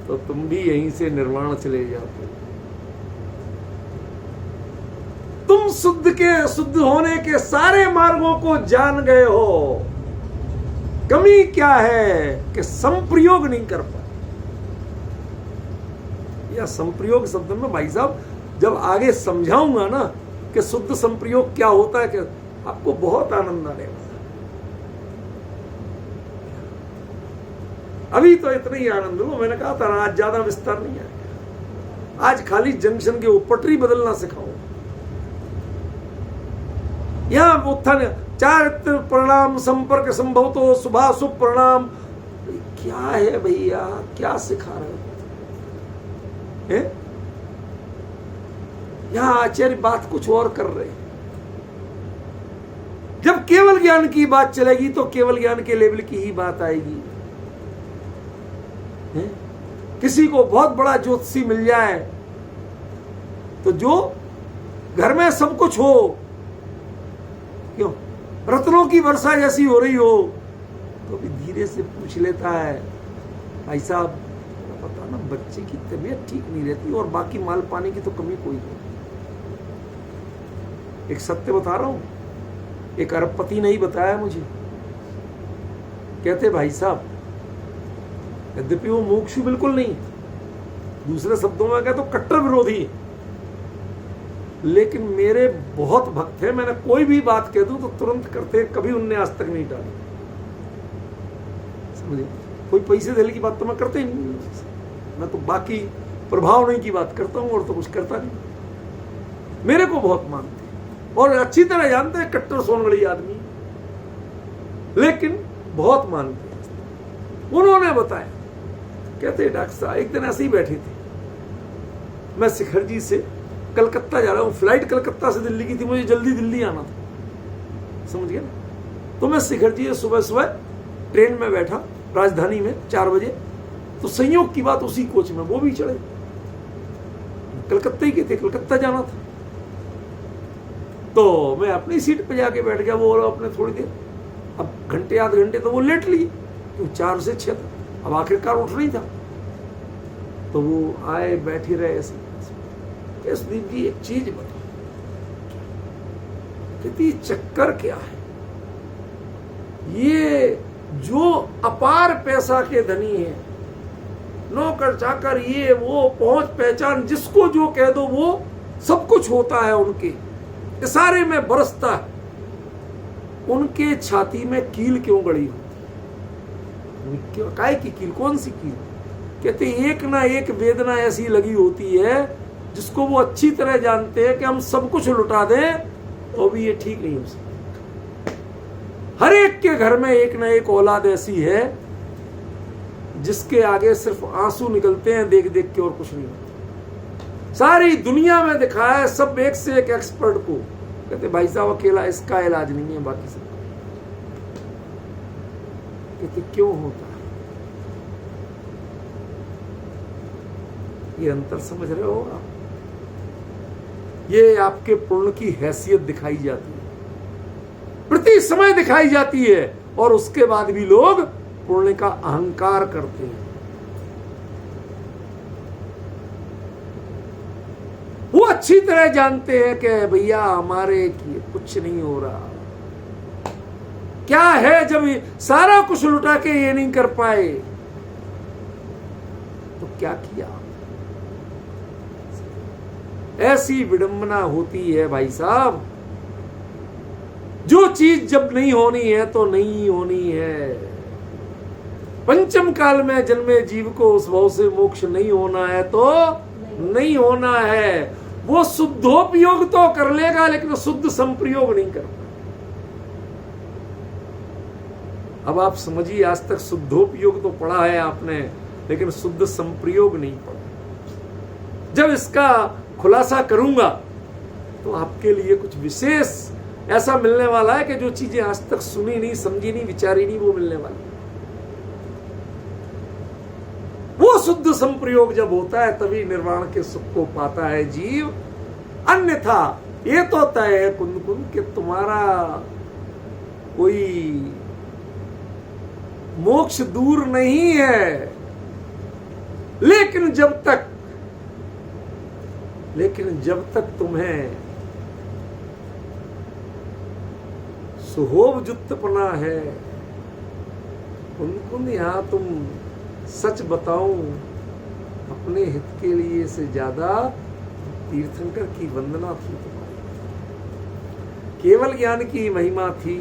तो तुम भी यहीं से निर्वाण चले जाते। तुम शुद्ध होने के सारे मार्गों को जान गए हो। कमी क्या है कि संप्रयोग नहीं कर पाए। या संप्रयोग शब्द में भाई साहब जब आगे समझाऊंगा ना कि शुद्ध संप्रयोग क्या होता है, कि आपको बहुत आनंद आने वाला। अभी तो इतना ही आनंद लो। मैंने कहा था आज ज्यादा विस्तार नहीं आएगा। आज खाली जंक्शन के ऊपर पटरी बदलना सिखाओ। यहां उत्थान चारित्र प्रणाम संपर्क संभव तो शुभाशुभ प्रणाम। क्या है भैया, क्या सिखा रहे हो? यहां आचार्य बात कुछ और कर रहे हैं। जब केवल ज्ञान की बात चलेगी तो केवल ज्ञान के लेवल की ही बात आएगी। किसी को बहुत बड़ा ज्योतिषी मिल जाए तो जो घर में सब कुछ हो, क्यों रत्नों की वर्षा जैसी हो रही हो, तो भी धीरे से पूछ लेता है, भाई साहब पता ना बच्चे की तबीयत ठीक नहीं रहती और बाकी माल पाने की तो कमी कोई नहीं। एक सत्य बता रहा हूं, एक अरबपति ने ही बताया मुझे। कहते भाई साहब, यद्यपि वो मोक्षु बिल्कुल नहीं, दूसरे शब्दों में कहे तो कट्टर विरोधी, लेकिन मेरे बहुत भक्त हैं। मैंने कोई भी बात कह दूं तो तुरंत करते, कभी उनने आज तक नहीं डाली। समझे? कोई पैसे देने की बात तो मैं करते ही नहीं। मैं तो बाकी प्रभाव नहीं की बात करता हूं और तो कुछ करता नहीं। मेरे को बहुत मानते हैं और अच्छी तरह जानते हैं कट्टर सोनगढ़ी आदमी, लेकिन बहुत मानते हैं। उन्होंने बताया, कहते डॉक्टर साहब एक दिन ऐसे ही बैठे थे, मैं शिखर जी से कलकत्ता जा रहा हूं। फ्लाइट कलकत्ता से दिल्ली की थी, मुझे जल्दी दिल्ली आना था, समझ गया ना। तो मैं शिखर जी सुबह सुबह ट्रेन में बैठा राजधानी में 4 बजे। तो संयोग की बात उसी कोच में वो भी चढ़े, कलकत्ता ही के थे, कलकत्ता जाना था। तो मैं अपनी सीट पे जाके बैठ गया, वो अपने थोड़ी देर, अब घंटे आध घंटे तो वो लेट लिए, 4 से 6 तक। अब आखिरकार उठ नहीं था, तो वो आए, बैठे रहे ऐसे। सुदीप जी एक चीज बताओ, कहती चक्कर क्या है, ये जो अपार पैसा के धनी है, नौकर चाकर, ये वो पहुंच पहचान, जिसको जो कह दो वो सब कुछ होता है, उनके इशारे में बरसता है, उनके छाती में कील क्यों गड़ी होती? क्यों, काय की कील? कौन सी कील? कहते एक ना एक वेदना ऐसी लगी होती है जिसको वो अच्छी तरह जानते हैं कि हम सब कुछ लुटा दें तो भी ये ठीक नहीं हो सकता। हर एक के घर में एक ना एक औलाद ऐसी है जिसके आगे सिर्फ आंसू निकलते हैं देख देख के, और कुछ नहीं होता। सारी दुनिया में दिखाया है सब एक से एक एक्सपर्ट को, कहते भाई साहब अकेला इसका इलाज नहीं है, बाकी सब। कहते क्यों होता है? ये अंतर समझ रहे हो आप? ये आपके पूर्ण की हैसियत दिखाई जाती है, प्रति समय दिखाई जाती है, और उसके बाद भी लोग पूर्ण का अहंकार करते हैं। वो अच्छी तरह जानते हैं कि भैया हमारे की कुछ नहीं हो रहा। क्या है जब सारा कुछ लुटा के ये नहीं कर पाए तो क्या किया? ऐसी विडंबना होती है भाई साहब। जो चीज जब नहीं होनी है तो नहीं होनी है। पंचम काल में जन्मे जीव को उस भाव से मोक्ष नहीं होना है तो नहीं होना है। वो शुद्धोपयोग तो कर लेगा लेकिन शुद्ध संप्रयोग नहीं कर पाएगा। अब आप समझिए, आज तक शुद्धोपयोग तो पढ़ा है आपने, लेकिन शुद्ध संप्रयोग नहीं पढ़ा। जब इसका खुलासा करूंगा तो आपके लिए कुछ विशेष ऐसा मिलने वाला है कि जो चीजें आज तक सुनी नहीं, समझी नहीं, विचारी नहीं, वो मिलने वाली। वो शुद्ध संप्रयोग जब होता है तभी निर्वाण के सुख को पाता है जीव। अन्यथा ये तो तय है कुंद कुंद कि तुम्हारा कोई मोक्ष दूर नहीं है, लेकिन जब तक तुम्हें सुहोवजुत्तपना है, कुंद यहां तुम सच बताऊं, अपने हित के लिए से ज्यादा तीर्थंकर की वंदना थी तुम्हारी। केवल ज्ञान की महिमा थी।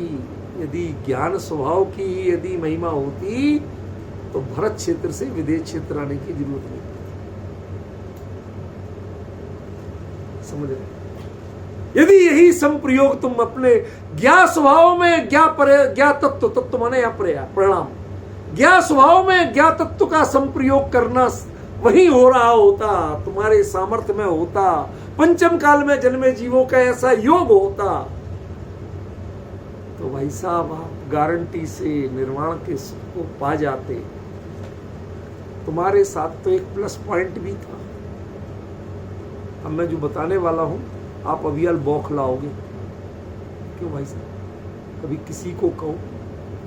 यदि ज्ञान स्वभाव की यदि महिमा होती तो भरत क्षेत्र से विदेश क्षेत्र आने की जरूरत नहीं पड़ती। समझ रहे? यदि यही संप्रयोग तुम अपने ज्ञा स्वभाव में ज्ञा तत्व माने या परिणाम, ज्ञा स्वभाव में ज्ञा तत्व का संप्रयोग करना वही हो रहा होता, तुम्हारे सामर्थ्य में होता, पंचम काल में जन्मे जीवों का ऐसा योग होता, तो भाई साहब आप गारंटी से निर्वाण के सुख को पा जाते। तुम्हारे साथ तो एक प्लस पॉइंट भी था। अब मैं जो बताने वाला हूं आप अवियल बौखलाओगे। क्यों भाई साहब? कभी किसी को कहो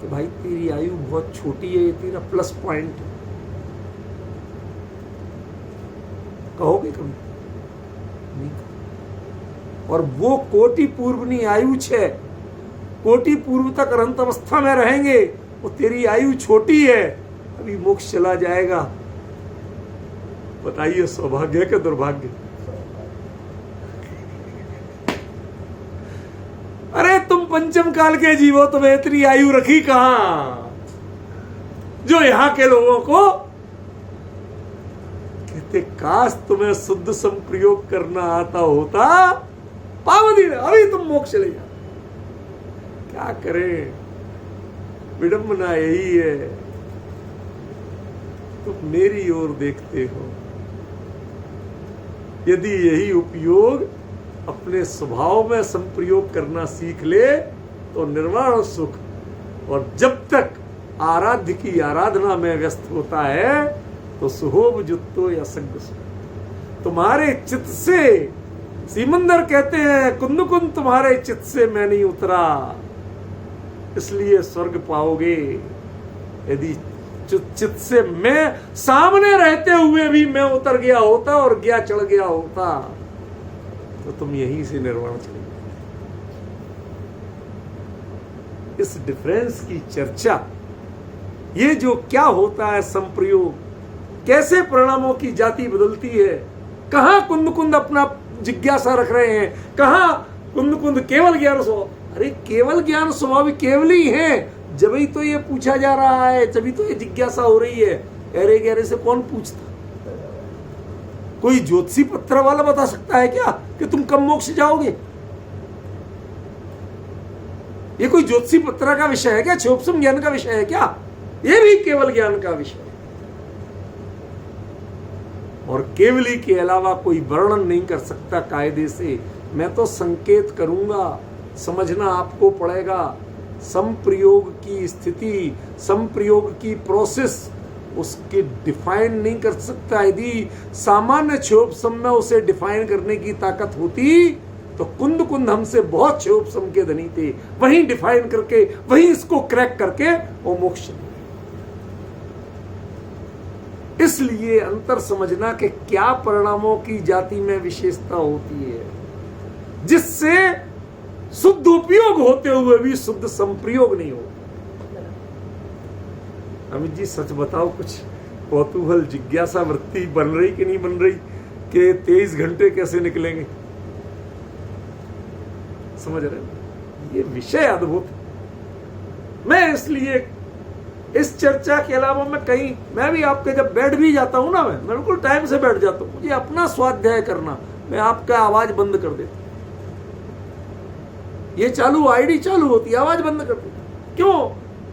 कि भाई तेरी आयु बहुत छोटी है, ये तेरा प्लस पॉइंट है, कहोगे कभी? नहीं। और वो कोटि पूर्वनी आयु है, कोटि पूर्व तक अनंत अवस्था में रहेंगे, वो तेरी आयु छोटी है, अभी मोक्ष चला जाएगा। बताइए सौभाग्य के दुर्भाग्य? अरे तुम पंचम काल के जीवो, तुम्हें इतनी आयु रखी कहां? जो यहां के लोगों को कहते काश तुम्हें शुद्ध संप्रयोग करना आता होता, पावनी अभी तुम मोक्ष ले जाओ। क्या करें, विडंबना यही है, तुम मेरी ओर देखते हो। यदि यही उपयोग अपने स्वभाव में संप्रयोग करना सीख ले तो निर्वाण सुख, और जब तक आराध्य की आराधना में व्यस्त होता है तो सुहोब जुत्तो या संग सुख। तुम्हारे चित्त से, सीमंदर कहते हैं कुंद कुंद तुम्हारे चित्त से मैं नहीं उतरा, इसलिए स्वर्ग पाओगे। यदि चित्त से मैं सामने रहते हुए भी मैं उतर गया होता और गया चढ़ गया होता तो तुम यहीं से निर्वाण चले गए। इस डिफरेंस की चर्चा, ये जो क्या होता है संप्रयोग, कैसे परिणामों की जाति बदलती है, कहां कुंद कुंद अपना जिज्ञासा रख रहे हैं, कहां कुंद कुंद केवल ज्ञान स्वभाव। अरे केवल ज्ञान स्वभाव केवल ही है, जब ही तो ये पूछा जा रहा है, जब तो ये जिज्ञासा हो रही है। अरे गहरे से कौन पूछता? कोई ज्योतिषी पत्र वाला बता सकता है क्या कि तुम कब मोक्ष जाओगे? ये कोई ज्योतिषी पत्र का विषय है क्या? क्षोभसम ज्ञान का विषय है क्या? ये भी केवल ज्ञान का विषय है। और केवली के अलावा कोई वर्णन नहीं कर सकता कायदे से। मैं तो संकेत करूंगा, समझना आपको पड़ेगा। संप्रयोग की स्थिति, संप्रयोग की प्रोसेस उसके डिफाइन नहीं कर सकता। यदि सामान्य क्षोभसम में उसे डिफाइन करने की ताकत होती तो कुंद कुंद हमसे बहुत क्षोभसम के धनी थे, वहीं डिफाइन करके, वहीं इसको क्रैक करके वो मोक्ष। इसलिए अंतर समझना कि क्या परिणामों की जाति में विशेषता होती है, जिससे शुद्ध उपयोग होते हुए भी शुद्ध संप्रयोग नहीं होता। अमित जी सच बताओ, कुछ कौतूहल जिज्ञासा वृत्ति बन रही कि नहीं बन रही कि 23 घंटे कैसे निकलेंगे? समझ रहे हैं? ये विषय अद्भुत है। मैं इसलिए इस चर्चा के अलावा मैं भी आपके जब बैठ भी जाता हूं ना, मैं बिल्कुल टाइम से बैठ जाता हूं। मुझे अपना स्वाध्याय करना, मैं आपका आवाज बंद कर देता हूं। ये चालू आईडी चालू होती, आवाज बंद कर देता। क्यों?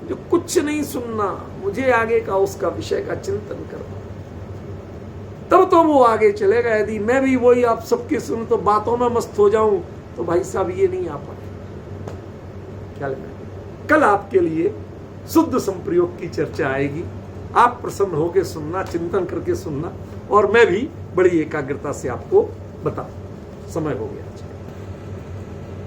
जो कुछ नहीं सुनना, मुझे आगे का उसका विषय का चिंतन करना, तब तो वो आगे चलेगा। यदि मैं भी वही आप सबके सुन तो बातों में मस्त हो जाऊं तो भाई साहब ये नहीं आ पाए। क्या लगता? कल आपके लिए शुद्ध संप्रयोग की चर्चा आएगी। आप प्रसन्न होकर सुनना, चिंतन करके सुनना, और मैं भी बड़ी एकाग्रता से आपको बताऊं। समय हो गया।